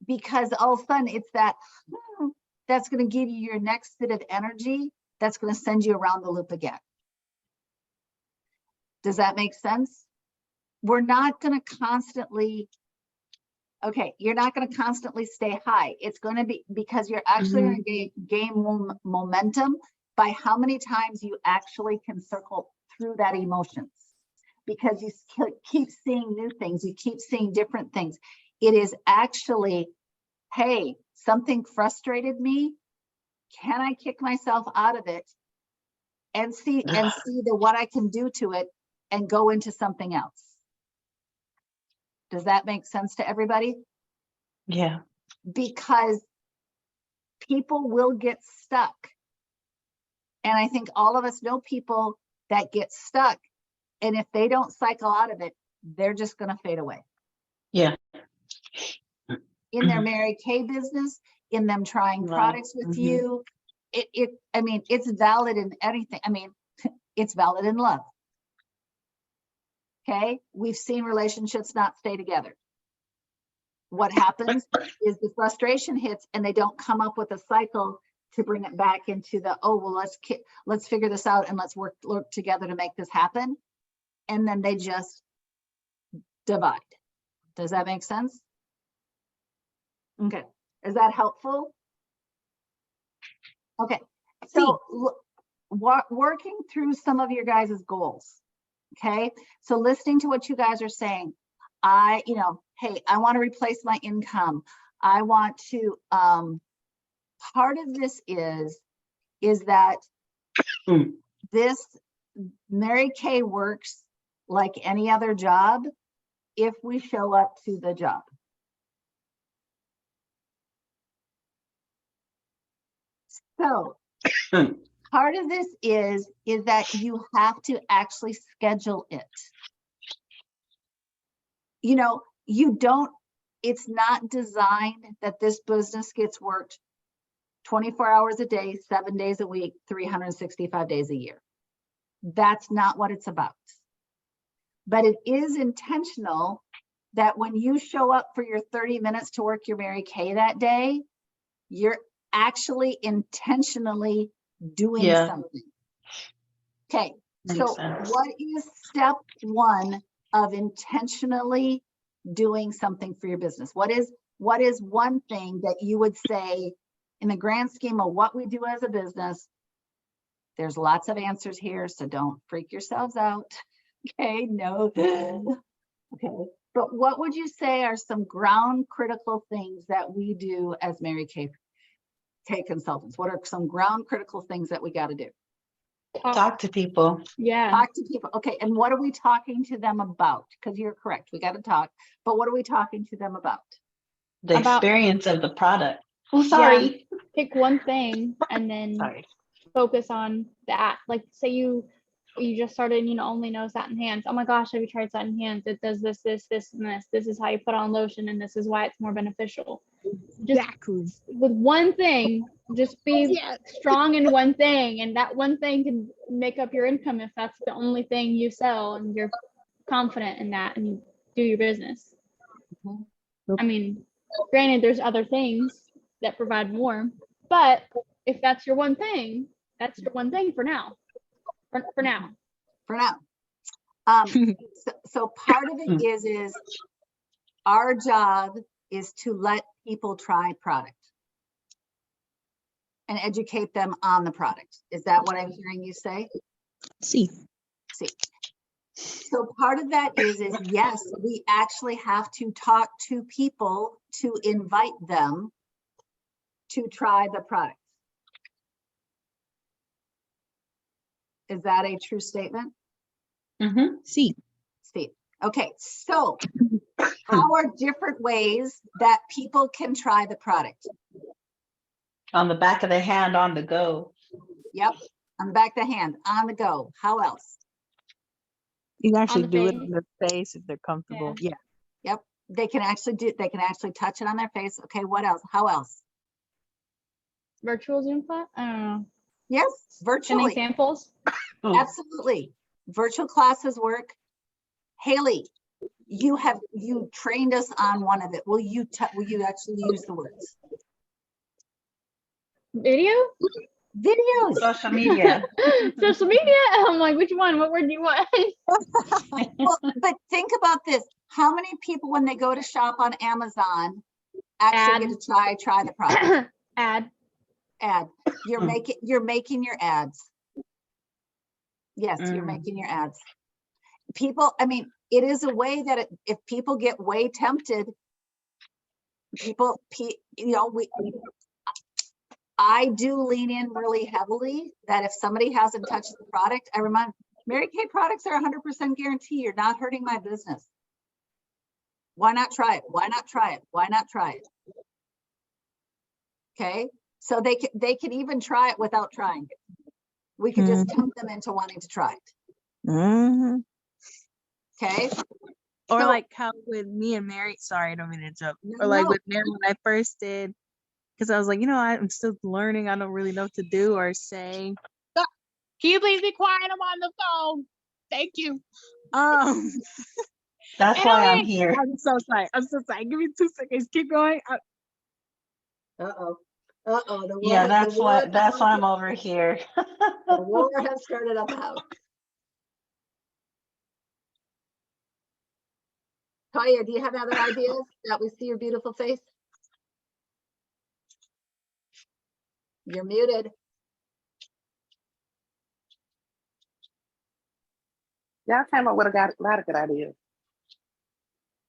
because all of a sudden it's that's going to give you your next bit of energy that's going to send you around the loop again. Does that make sense? We're not going to constantly Okay, you're not going to constantly stay high. It's going to be because you're actually going to gain momentum by how many times you actually can circle through that emotions. Because you keep seeing new things, you keep seeing different things. It is actually, hey, something frustrated me. Can I kick myself out of it and see what I can do to it and go into something else? Does that make sense to everybody? Yeah. Because people will get stuck. And I think all of us know people that get stuck. And if they don't cycle out of it, they're just going to fade away. Yeah. In their Mary Kay business, in them trying products with you, I mean, it's valid in anything. I mean, it's valid in love. Okay. We've seen relationships not stay together. What happens is the frustration hits and they don't come up with a cycle to bring it back into the, oh, well, let's figure this out and let's work together to make this happen. And then they just divide. Does that make sense? Okay. Is that helpful? Okay. So working through some of your guys' goals. Okay. So listening to what you guys are saying, hey, I want to replace my income. I want to, part of this is that this Mary Kay works like any other job if we show up to the job. So part of this is that you have to actually schedule it. You know, it's not designed that this business gets worked 24 hours a day, 7 days a week, 365 days a year. That's not what it's about. But it is intentional that when you show up for your 30 minutes to work your Mary Kay that day, you're actually intentionally doing something. Okay, so what is step one of intentionally doing something for your business? What is one thing that you would say in the grand scheme of what we do as a business? There's lots of answers here, so don't freak yourselves out. Okay, no. Okay, but what would you say are some ground critical things that we do as Mary Kay consultants? What are some ground critical things that we got to do? Talk to people. Yeah. Talk to people. Okay, and what are we talking to them about? Because you're correct, we got to talk. But what are we talking to them about? The experience of the product. Oh, sorry. Yeah, pick one thing and then focus on that. Like, say you just started, only know satin hands. Oh my gosh, have you tried satin hands? It does this, this, this, and this. This is how you put on lotion, and this is why it's more beneficial. Exactly. Just with one thing, just be strong in one thing, and that one thing can make up your income if that's the only thing you sell and you're confident in that and you do your business. I mean, granted, there's other things that provide more, but if that's your one thing, that's your one thing for now. For now. So part of it is our job is to let people try product and educate them on the product. Is that what I'm hearing you say? See. So part of that is yes, we actually have to talk to people to invite them to try the product. Is that a true statement? See. Okay, so how are different ways that people can try the product? On the back of the hand, on the go. Yep, on the back of the hand, on the go. How else? You can actually the do it face. in their face if they're comfortable. Yeah. Yep, they can actually touch it on their face. Okay, what else? How else? Virtual Zoom class? I don't know. Yes, Sending virtually. samples? Absolutely. Virtual classes work. Haley, you trained us on one of it. Will you actually use the words? Video? Videos. Social media. Social media? I'm like, which one? What word do you want? Well, but think about this. how many people when they go to shop on Amazon actually get Ad. to try the product? Ad. You're making your ads. Yes, you're making your ads. People, I mean, it is a way that if people get way tempted, I do lean in really heavily that if somebody hasn't touched the product, I remind Mary Kay products are 100% guarantee. You're not hurting my business. Why not try it? Why not try it? Why not try it? Okay, so they can even try it without trying it. We could just tempt them into wanting to try it. Mhm. Okay. Or So- like how with me and Mary, sorry, I don't mean to interrupt. No, Or like no. with Mary when I first did, because I was like, I'm still learning. I don't really know what to do or say. Stop. Can you please be quiet? I'm on the phone. Thank you. That's why I'm here. I'm so sorry. Give me 2 seconds. Keep going. Uh-oh. The Yeah, war, that's why I'm over here. the war has started at the house. Toya, do you have other ideas that we see your beautiful face? You're muted. Y'all came up with a lot of good ideas.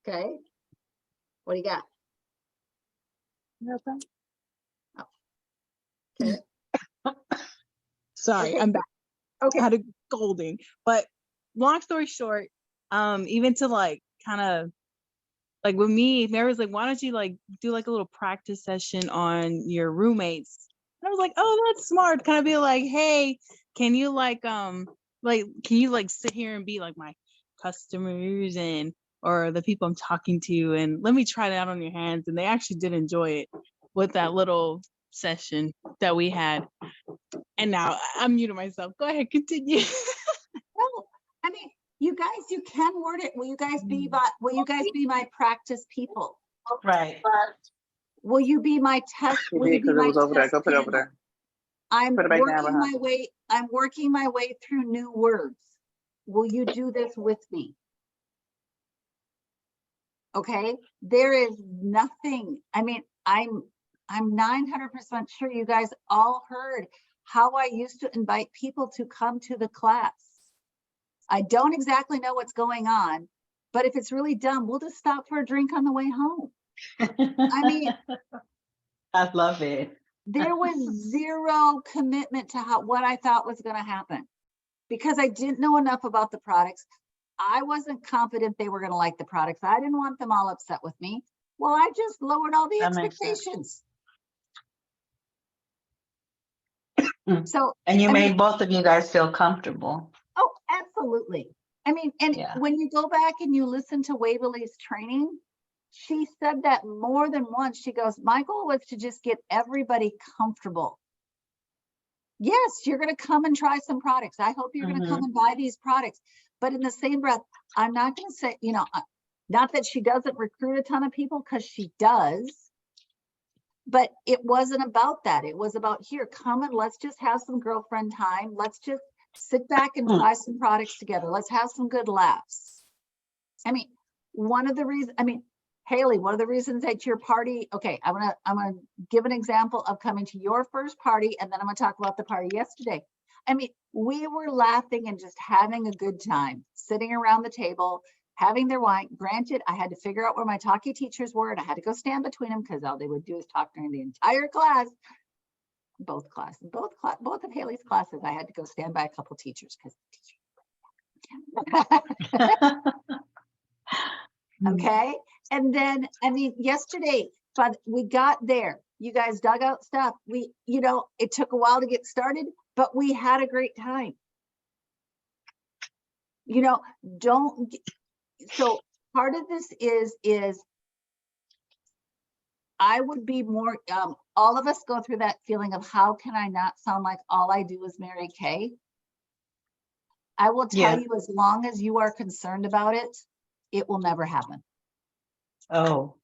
Okay. What do you got? Nothing. Okay. Sorry, Okay. I'm back. Okay. I had a scolding. But long story short, even to like kind of like with me, Mary was like, why don't you like do like a little practice session on your roommates? And I was like, oh, that's smart. Kind of be like, hey, can you can you like sit here and be like my customers or the people I'm talking to, and let me try that out on your hands. And they actually did enjoy it with that little session that we had. And now I'm muting myself. Go ahead, continue. No, I mean, you guys, you can word it. Will you guys be my practice people? Right. Will you be my test? You Will did you be because it my was over there. test Go put it over panel? there. I'm Put it back down working behind my way. I'm working my way through new words. Will you do this with me? Okay. There is nothing. I mean, I'm 900% sure you guys all heard how I used to invite people to come to the class. I don't exactly know what's going on, but if it's really dumb, we'll just stop for a drink on the way home. I mean, I love it. there was zero commitment to what I thought was going to happen because I didn't know enough about the products. I wasn't confident they were going to like the products. I didn't want them all upset with me. Well, I just lowered all the That makes sense. expectations. Mm. So, And you I made mean, both of you guys feel comfortable. oh, absolutely. I mean, and Yeah. when you go back and you listen to Waverly's training, she said that more than once. She goes, my goal was to just get everybody comfortable. Yes, you're going to come and try some products. I hope you're going to come and buy these products. But in the same breath, I'm not going to say, not that she doesn't recruit a ton of people, because she does. But it wasn't about that. It was about, here, come and let's just have some girlfriend time. Let's just sit back and try some products together. Let's have some good laughs. I mean, Haley, one of the reasons at your party, okay, I'm gonna give an example of coming to your first party, and then I'm gonna talk about the party yesterday. I mean, we were laughing and just having a good time, sitting around the table, having their wine. Granted, I had to figure out where my talkie teachers were, and I had to go stand between them because all they would do is talk during the entire class. Both of Haley's classes, I had to go stand by a couple teachers because okay. And then, I mean, yesterday, but we got there. You guys dug out stuff. It took a while to get started, but we had a great time. So part of this is I would be more, all of us go through that feeling of how can I not sound like all I do is Mary Kay? I will tell you, as long as you are concerned about it, it will never happen. Oh.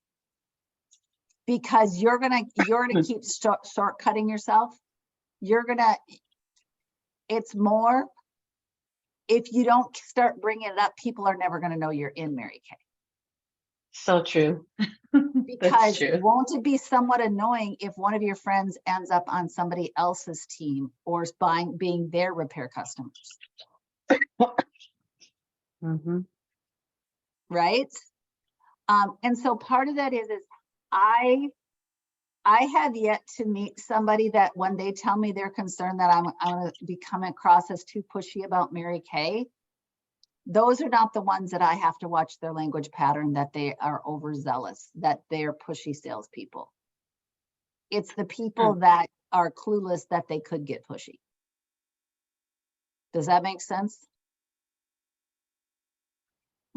Because you're gonna keep shortcutting yourself. It's more, if you don't start bringing it up, people are never gonna know you're in Mary Kay. So true. Because true. won't it be somewhat annoying if one of your friends ends up on somebody else's team or is being their repair customers, Mm-hmm. right? And so part of that is I have yet to meet somebody that when they tell me they're concerned that I'm going to be coming across as too pushy about Mary Kay, those are not the ones that I have to watch their language pattern, that they are overzealous, that they're pushy salespeople. It's the people that are clueless that they could get pushy. Does that make sense?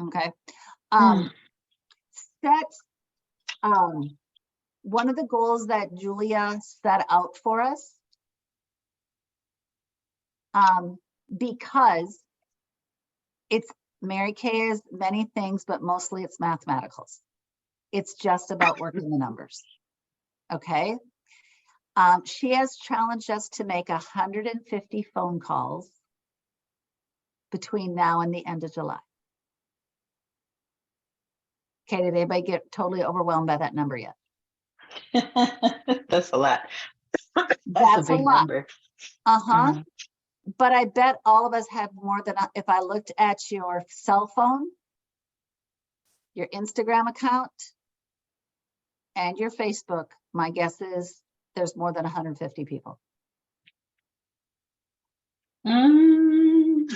Okay. Set one of the goals that Julia set out for us, because it's Mary Kay is many things, but mostly it's mathematicals. It's just about working the numbers. Okay. She has challenged us to make 150 phone calls between now and the end of July. Okay, did anybody get totally overwhelmed by that number yet? That's a lot. That's a big a lot. number. Uh-huh. But I bet all of us have more than, if I looked at your cell phone, your Instagram account, and your Facebook, my guess is there's more than 150 people. I'm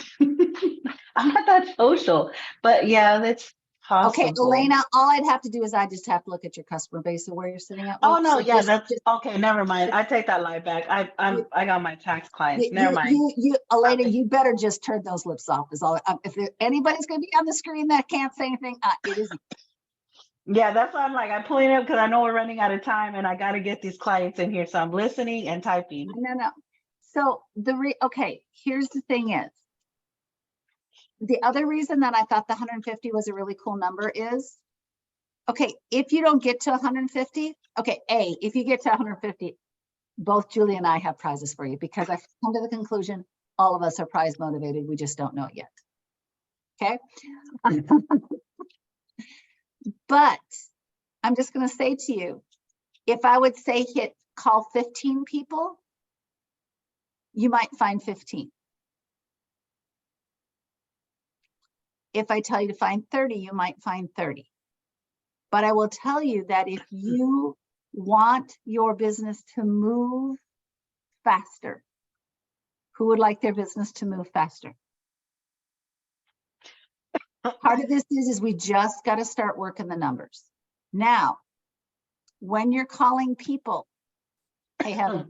not that social, but yeah, that's possible. Okay, Elena, all I'd have to do is I just have to look at your customer base of where you're sitting at. Oh no, So yeah, just okay. Never mind. I take that lie back. I got my tax clients. Never mind. Elena, you better just turn those lips off. Is all. If anybody's going to be on the screen that can't say anything, it isn't. Yeah, that's why I'm like, I'm pulling up because I know we're running out of time and I got to get these clients in here. So I'm listening and typing. No. So okay, here's the thing is, the other reason that I thought the 150 was a really cool number is, okay, if you don't get to 150, okay, if you get to 150, both Julie and I have prizes for you, because I've come to the conclusion all of us are prize motivated. We just don't know it yet. Okay. But I'm just going to say to you, if I would say call 15 people, you might find 15. If I tell you to find 30, you might find 30. But I will tell you that if you want your business to move faster, who would like their business to move faster? Part of this is we just got to start working the numbers. Now, when you're calling people, hey, Heather,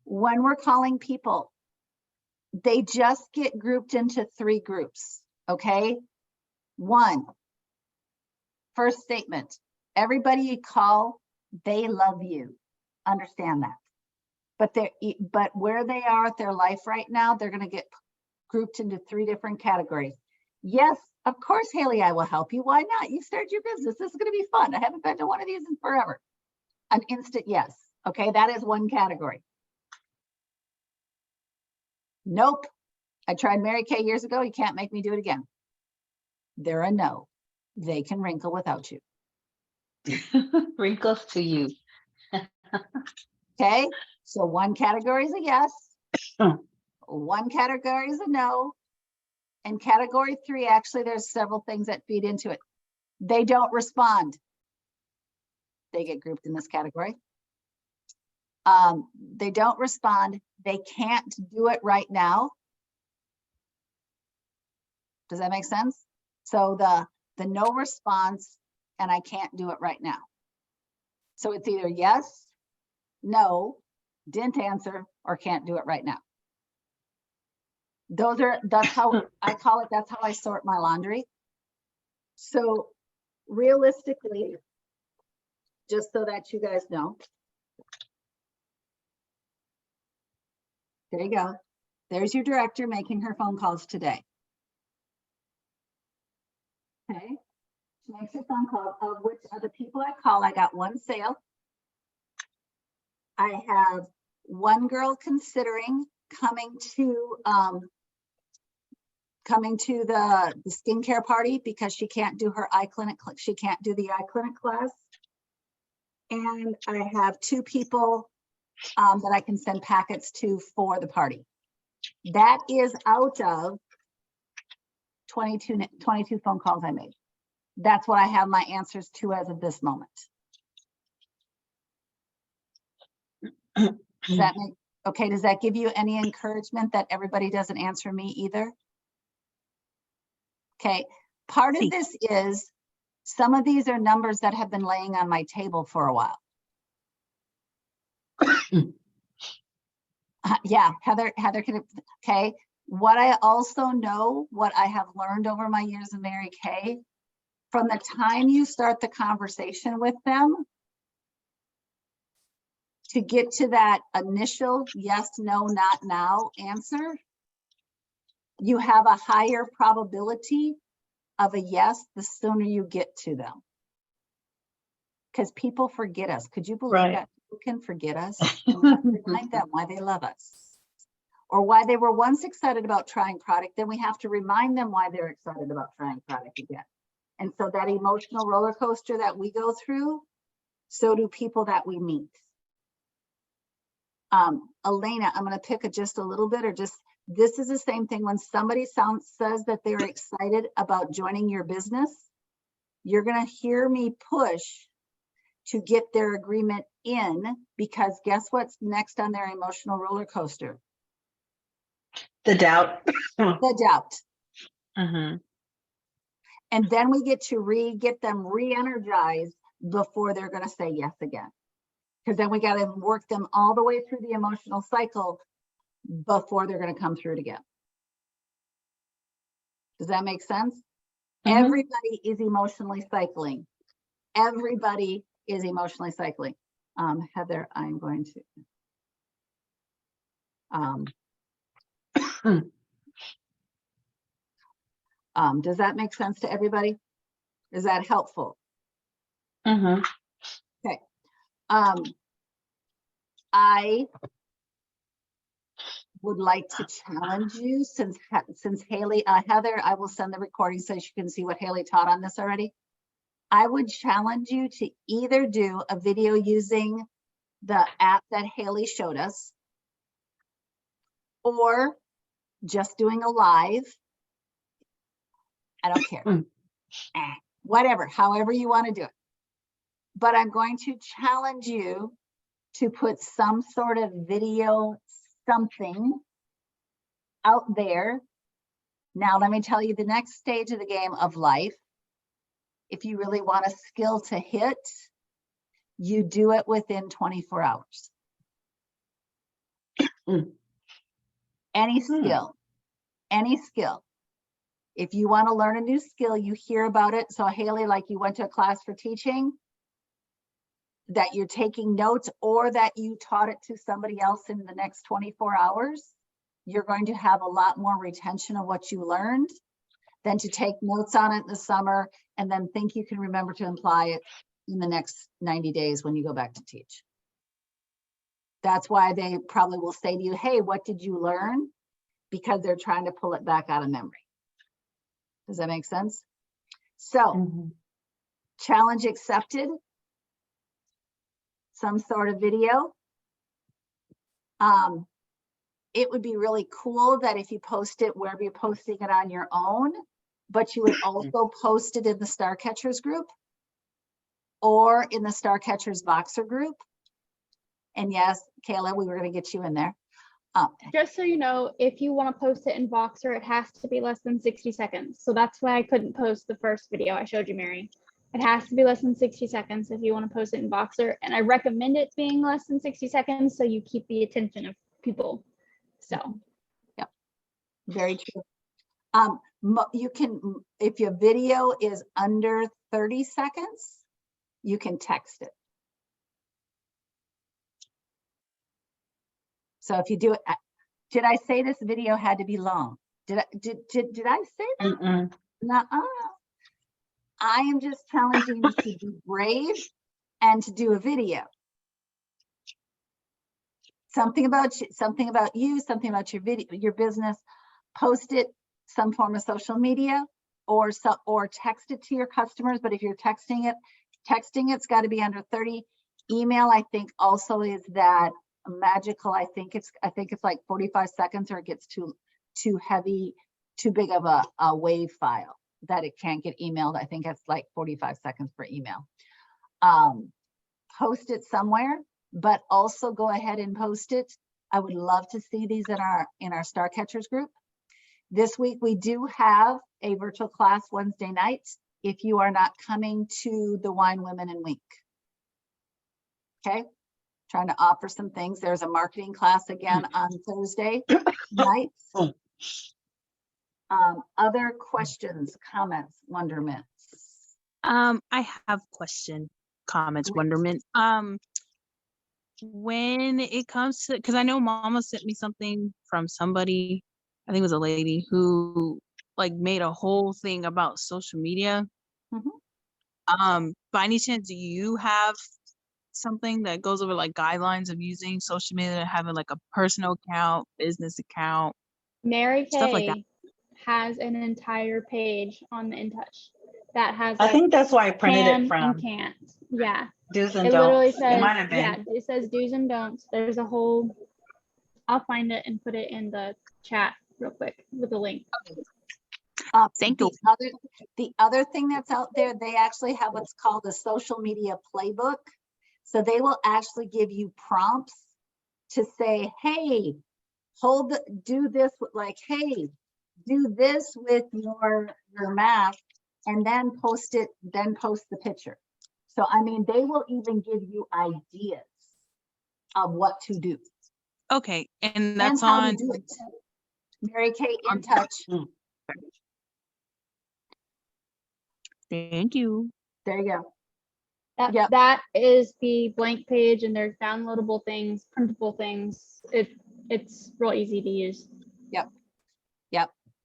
when we're calling people, they just get grouped into 3 groups, okay? 1, first statement, everybody you call, they love you. Understand that. But where they are at their life right now, they're going to get grouped into 3 different categories. Yes, of course, Haley, I will help you. Why not? You start your business. This is going to be fun. I haven't been to one of these in forever. An instant yes. Okay, that is one category. Nope. I tried Mary Kay years ago. You can't make me do it again. They're a no. They can wrinkle without you. Wrinkles to you. Okay, so one category is a yes. One category is a no. And category 3, actually, there's several things that feed into it. They don't respond. They get grouped in this category. They don't respond. They can't do it right now. Does that make sense? So the no response and I can't do it right now. So it's either yes, no, didn't answer, or can't do it right now. That's how I call it. That's how I sort my laundry. So realistically, just so that you guys know, there you go. There's your director making her phone calls today. Okay. She makes a phone call, of which of the people I call, I got 1 sale. I have 1 girl considering coming to coming to the skincare party because she can't do her eye clinic, she can't do the eye clinic class. And I have 2 people that I can send packets to for the party. That is out of 22 phone calls I made. That's what I have my answers to as of this moment. Does that make, okay, does that give you any encouragement that everybody doesn't answer me either? Okay, part of this is some of these are numbers that have been laying on my table for a while. Yeah, Heather, okay. What I also know, what I have learned over my years of Mary Kay, from the time you start the conversation with them to get to that initial yes, no, not now answer, you have a higher probability of a yes the sooner you get to them. Because people forget us. Could you believe that people can forget us? And we have to remind them why they love us. Or why they were once excited about trying product, then we have to remind them why they're excited about trying product again. And so that emotional roller coaster that we go through, so do people that we meet. Elena, I'm going to pick just a little bit, or just, this is the same thing. When somebody says that they're excited about joining your business, you're going to hear me push to get their agreement in, because guess what's next on their emotional roller coaster? The doubt. The doubt. Mm-hmm. And then we get to get them re-energized before they're going to say yes again. Because then we got to work them all the way through the emotional cycle before they're going to come through it again. Does that make sense? Mm-hmm. Everybody is emotionally cycling. Everybody is emotionally cycling. Heather, I'm going to. Does that make sense to everybody? Is that helpful? Mm-hmm. Okay. I would like to challenge you, since Haley, Heather, I will send the recording so you can see what Haley taught on this already. I would challenge you to either do a video using the app that Haley showed us, or just doing a live. I don't care. Whatever, however you want to do it. But I'm going to challenge you to put some sort of video, something out there. Now, let me tell you the next stage of the game of life. If you really want a skill to hit, you do it within 24 hours. Any skill, any skill. If you want to learn a new skill, you hear about it. So Haley, like you went to a class for teaching, that you're taking notes, or that you taught it to somebody else in the next 24 hours, you're going to have a lot more retention of what you learned than to take notes on it in the summer and then think you can remember to apply it in the next 90 days when you go back to teach. That's why they probably will say to you, hey, what did you learn? Because they're trying to pull it back out of memory. Does that make sense? So, challenge accepted. Some sort of video. It would be really cool that if you post it wherever you're posting it on your own, but you would also post it in the StarCatchers group or in the StarCatchers Voxer group. And yes, Kayla, we were going to get you in there. Just so you know, if you want to post it in Voxer, it has to be less than 60 seconds. So that's why I couldn't post the first video I showed you, Mary. It has to be less than 60 seconds if you want to post it in Voxer. And I recommend it being less than 60 seconds so you keep the attention of people. So, yep, very true. You can, if your video is under 30 seconds, you can text it. So if you do it, did I say this video had to be long? Did I say that? Nuh-uh. I am just challenging you to be brave and to do a video. Something about you, something about your video, your business. Post it some form of social media or text it to your customers. But if you're texting it's got to be under 30. Email, I think also is that magical. I think it's like 45 seconds or it gets too heavy, too big of a wave file that it can't get emailed. I think it's like 45 seconds per email. Post it somewhere, but also go ahead and post it. I would love to see these in our StarCatchers group. This week, we do have a virtual class Wednesday night if you are not coming to the Wine, Women, and Wink. Okay, trying to offer some things. There's a marketing class again on Thursday nights. Other questions, comments, wonderments? I have question, comments, Great. wonderment. When it comes to, because I know Mama sent me something from somebody, I think it was a lady who like made a whole thing about social media. By any chance, do you have something that goes over like guidelines of using social media, having like a personal account, business account, Mary stuff like that? Kay has an entire page on the InTouch that has I like think that's where I printed can it from. and can't. Yeah, Do's and it literally don'ts. It says, might have yeah, been. it says do's and don'ts. There's a whole, I'll find it and put it in the chat real quick with a link. Thank you. The other thing that's out there, they actually have what's called a social media playbook. So they will actually give you prompts to say, hey, do this, like, hey, do this with your mask and then post the picture. So, I mean, they will even give you ideas of what to do. Okay, and that's how to on. do it. Mary Kay InTouch. Thank you. There you go. That, that is the blank page, and there's downloadable things, printable things. It's real easy to use.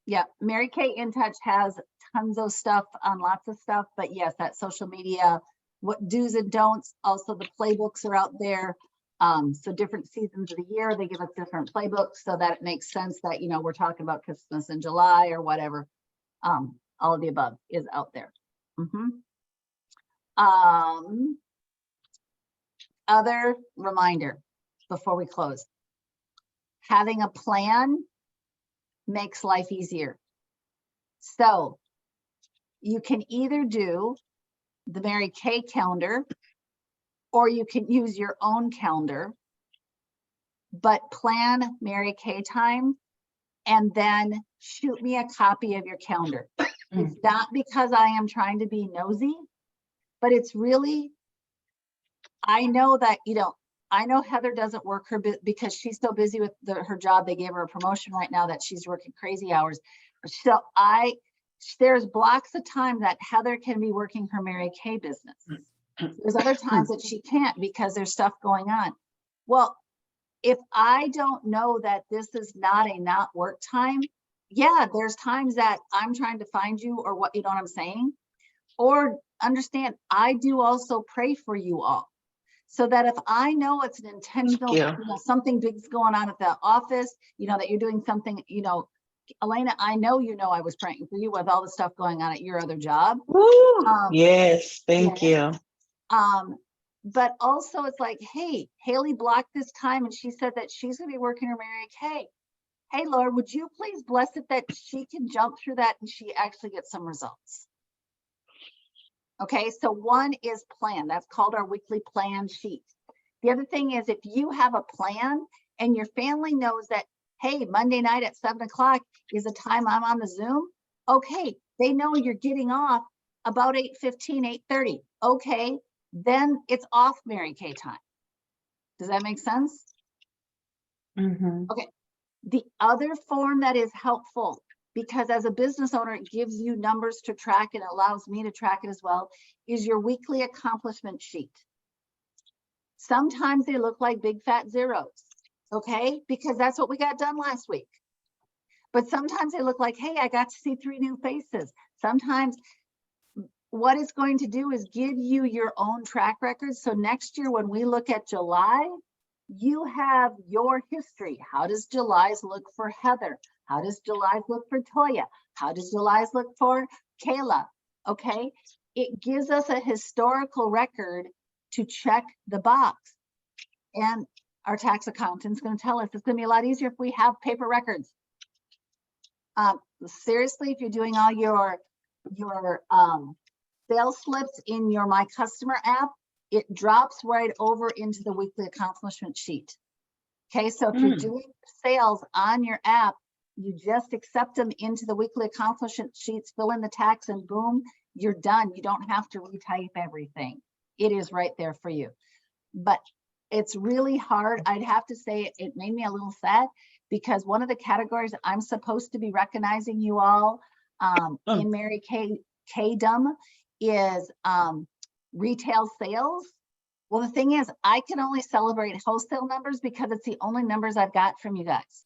Yep. Mary Kay InTouch has tons of stuff on lots of stuff, but yes, that social media, what do's and don'ts. Also, the playbooks are out there. So different seasons of the year, they give us different playbooks so that it makes sense that, you know, we're talking about Christmas in July or whatever. All of the above is out there. Other reminder before we close. Having a plan makes life easier. So you can either do the Mary Kay calendar or you can use your own calendar, but plan Mary Kay time and then shoot me a copy of your calendar. It's not because I am trying to be nosy, but it's really, I know that, you know, I know Heather doesn't work because she's so busy with her job. They gave her a promotion right now that she's working crazy hours. So there's blocks of time that Heather can be working her Mary Kay business. There's other times that she can't because there's stuff going on. Well, if I don't know that this is not work time, yeah, there's times that I'm trying to find you or what, you know what I'm saying? Or understand, I do also pray for you all. So that if I know it's an intentional, you know, something big's going on at the office, you know, that you're doing something, you know, Elena, I know, you know, I was praying for you with all the stuff going on at your other job. Yes, thank you. But also it's like, hey, Haley blocked this time and she said that she's going to be working her Mary Kay. Hey, Lord, would you please bless it that she can jump through that and she actually gets some results. Okay, so one is plan. That's called our weekly plan sheet. The other thing is if you have a plan and your family knows that, hey, Monday night at 7 o'clock is a time I'm on the Zoom. Okay, they know you're getting off about 8:15, 8:30. Okay, then it's off Mary Kay time. Does that make sense? Okay, the other form that is helpful, because as a business owner, it gives you numbers to track and allows me to track it as well, is your weekly accomplishment sheet. Sometimes they look like big fat zeros, okay? Because that's what we got done last week. But sometimes they look like, hey, I got to see 3 new faces. Sometimes what it's going to do is give you your own track record. So next year, when we look at July, you have your history. How does July's look for Heather? How does July's look for Toya? How does July's look for Kayla? Okay, it gives us a historical record to check the box. And our tax accountant's going to tell us it's going to be a lot easier if we have paper records. Seriously, if you're doing all your sales slips in your My Customer app, it drops right over into the weekly accomplishment sheet. Okay, so if you're doing sales on your app, you just accept them into the weekly accomplishment sheets, fill in the tax, and boom, you're done. You don't have to retype everything. It is right there for you. But it's really hard. I'd have to say it made me a little sad, because one of the categories I'm supposed to be recognizing you all in Mary Kay Dumb is retail sales. Well, the thing is, I can only celebrate wholesale numbers because it's the only numbers I've got from you guys.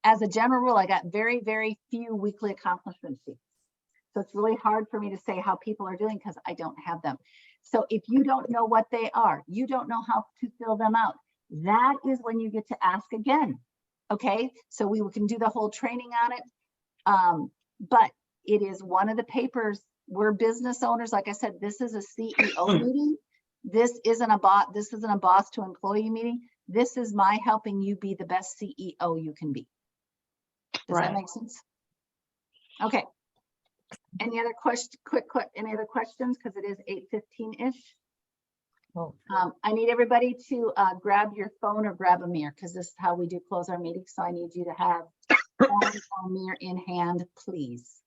As a general rule, I got very, very few weekly accomplishment sheets. So it's really hard for me to say how people are doing because I don't have them. So if you don't know what they are, you don't know how to fill them out, that is when you get to ask again. Okay, so we can do the whole training on it. But it is one of the papers. We're business owners. Like I said, this is a CEO meeting. This isn't a boss to employee meeting. This is my helping you be the best CEO you can be. Does that make sense? Okay. Any other any other questions? Because it is 8:15-ish. Oh. I need everybody to grab your phone or grab a mirror, because this is how we do close our meeting. So I need you to have phone or mirror in hand, please.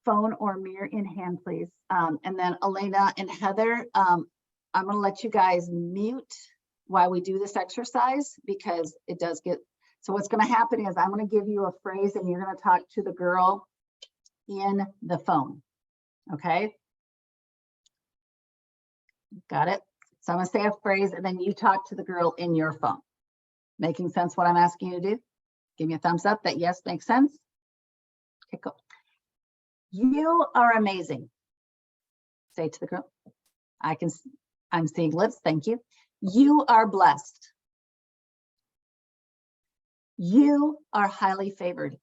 Phone or mirror in hand, please. And then Elena and Heather, I'm going to let you guys mute while we do this exercise, because it does get. So what's going to happen is I'm going to give you a phrase and you're going to talk to the girl in the phone. Okay. Got it? So I'm going to say a phrase and then you talk to the girl in your phone. Making sense what I'm asking you to do? Give me a thumbs up that yes, makes sense. Okay, cool. You are amazing. Say to the girl. I'm seeing lips. Thank you. You are blessed. You are highly favored.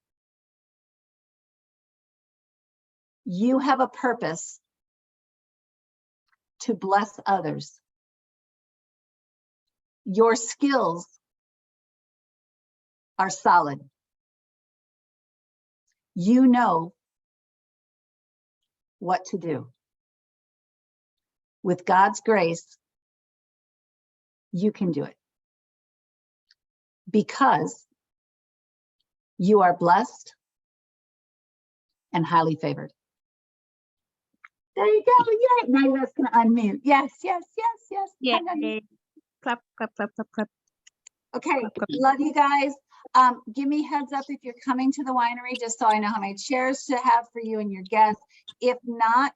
You have a purpose to bless others. Your skills are solid. You know what to do. With God's grace, you can do it. Because you are blessed and highly favored. There you go. Yay. Now you guys can unmute. Yes, yes, yes, yes. Yeah. Unmute. Clap, clap, clap, clap, clap. Okay, love you guys. Give me heads up if you're coming to the winery, just so I know how many chairs to have for you and your guests. If not,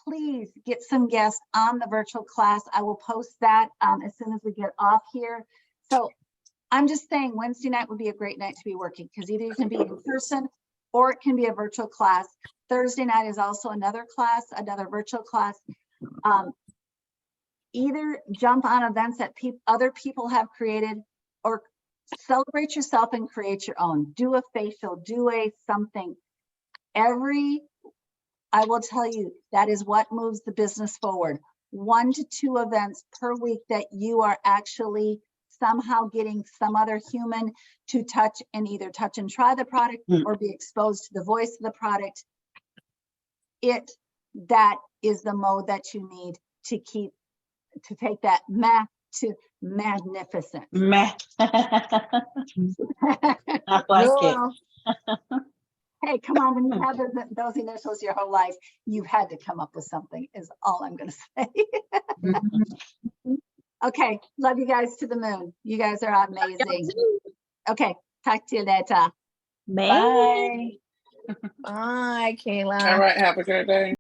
please get some guests on the virtual class. I will post that as soon as we get off here. So I'm just saying Wednesday night would be a great night to be working, because either you can be in person or it can be a virtual class. Thursday night is also another class, another virtual class. Either jump on events that other people have created, or celebrate yourself and create your own. Do a facial, do a something. I will tell you, that is what moves the business forward. 1 to 2 events per week that you are actually somehow getting some other human to touch and either touch and try the product or be exposed to the voice of the product. That is the mode that you need to take that to magnificent. I like it. Hey, come on, when you have those initials your whole life, you had to come up with something, is all I'm going to say. Okay, love you guys to the moon. You guys are amazing. Okay, talk to you later. Bye. Bye, Kayla. All right, have a good day.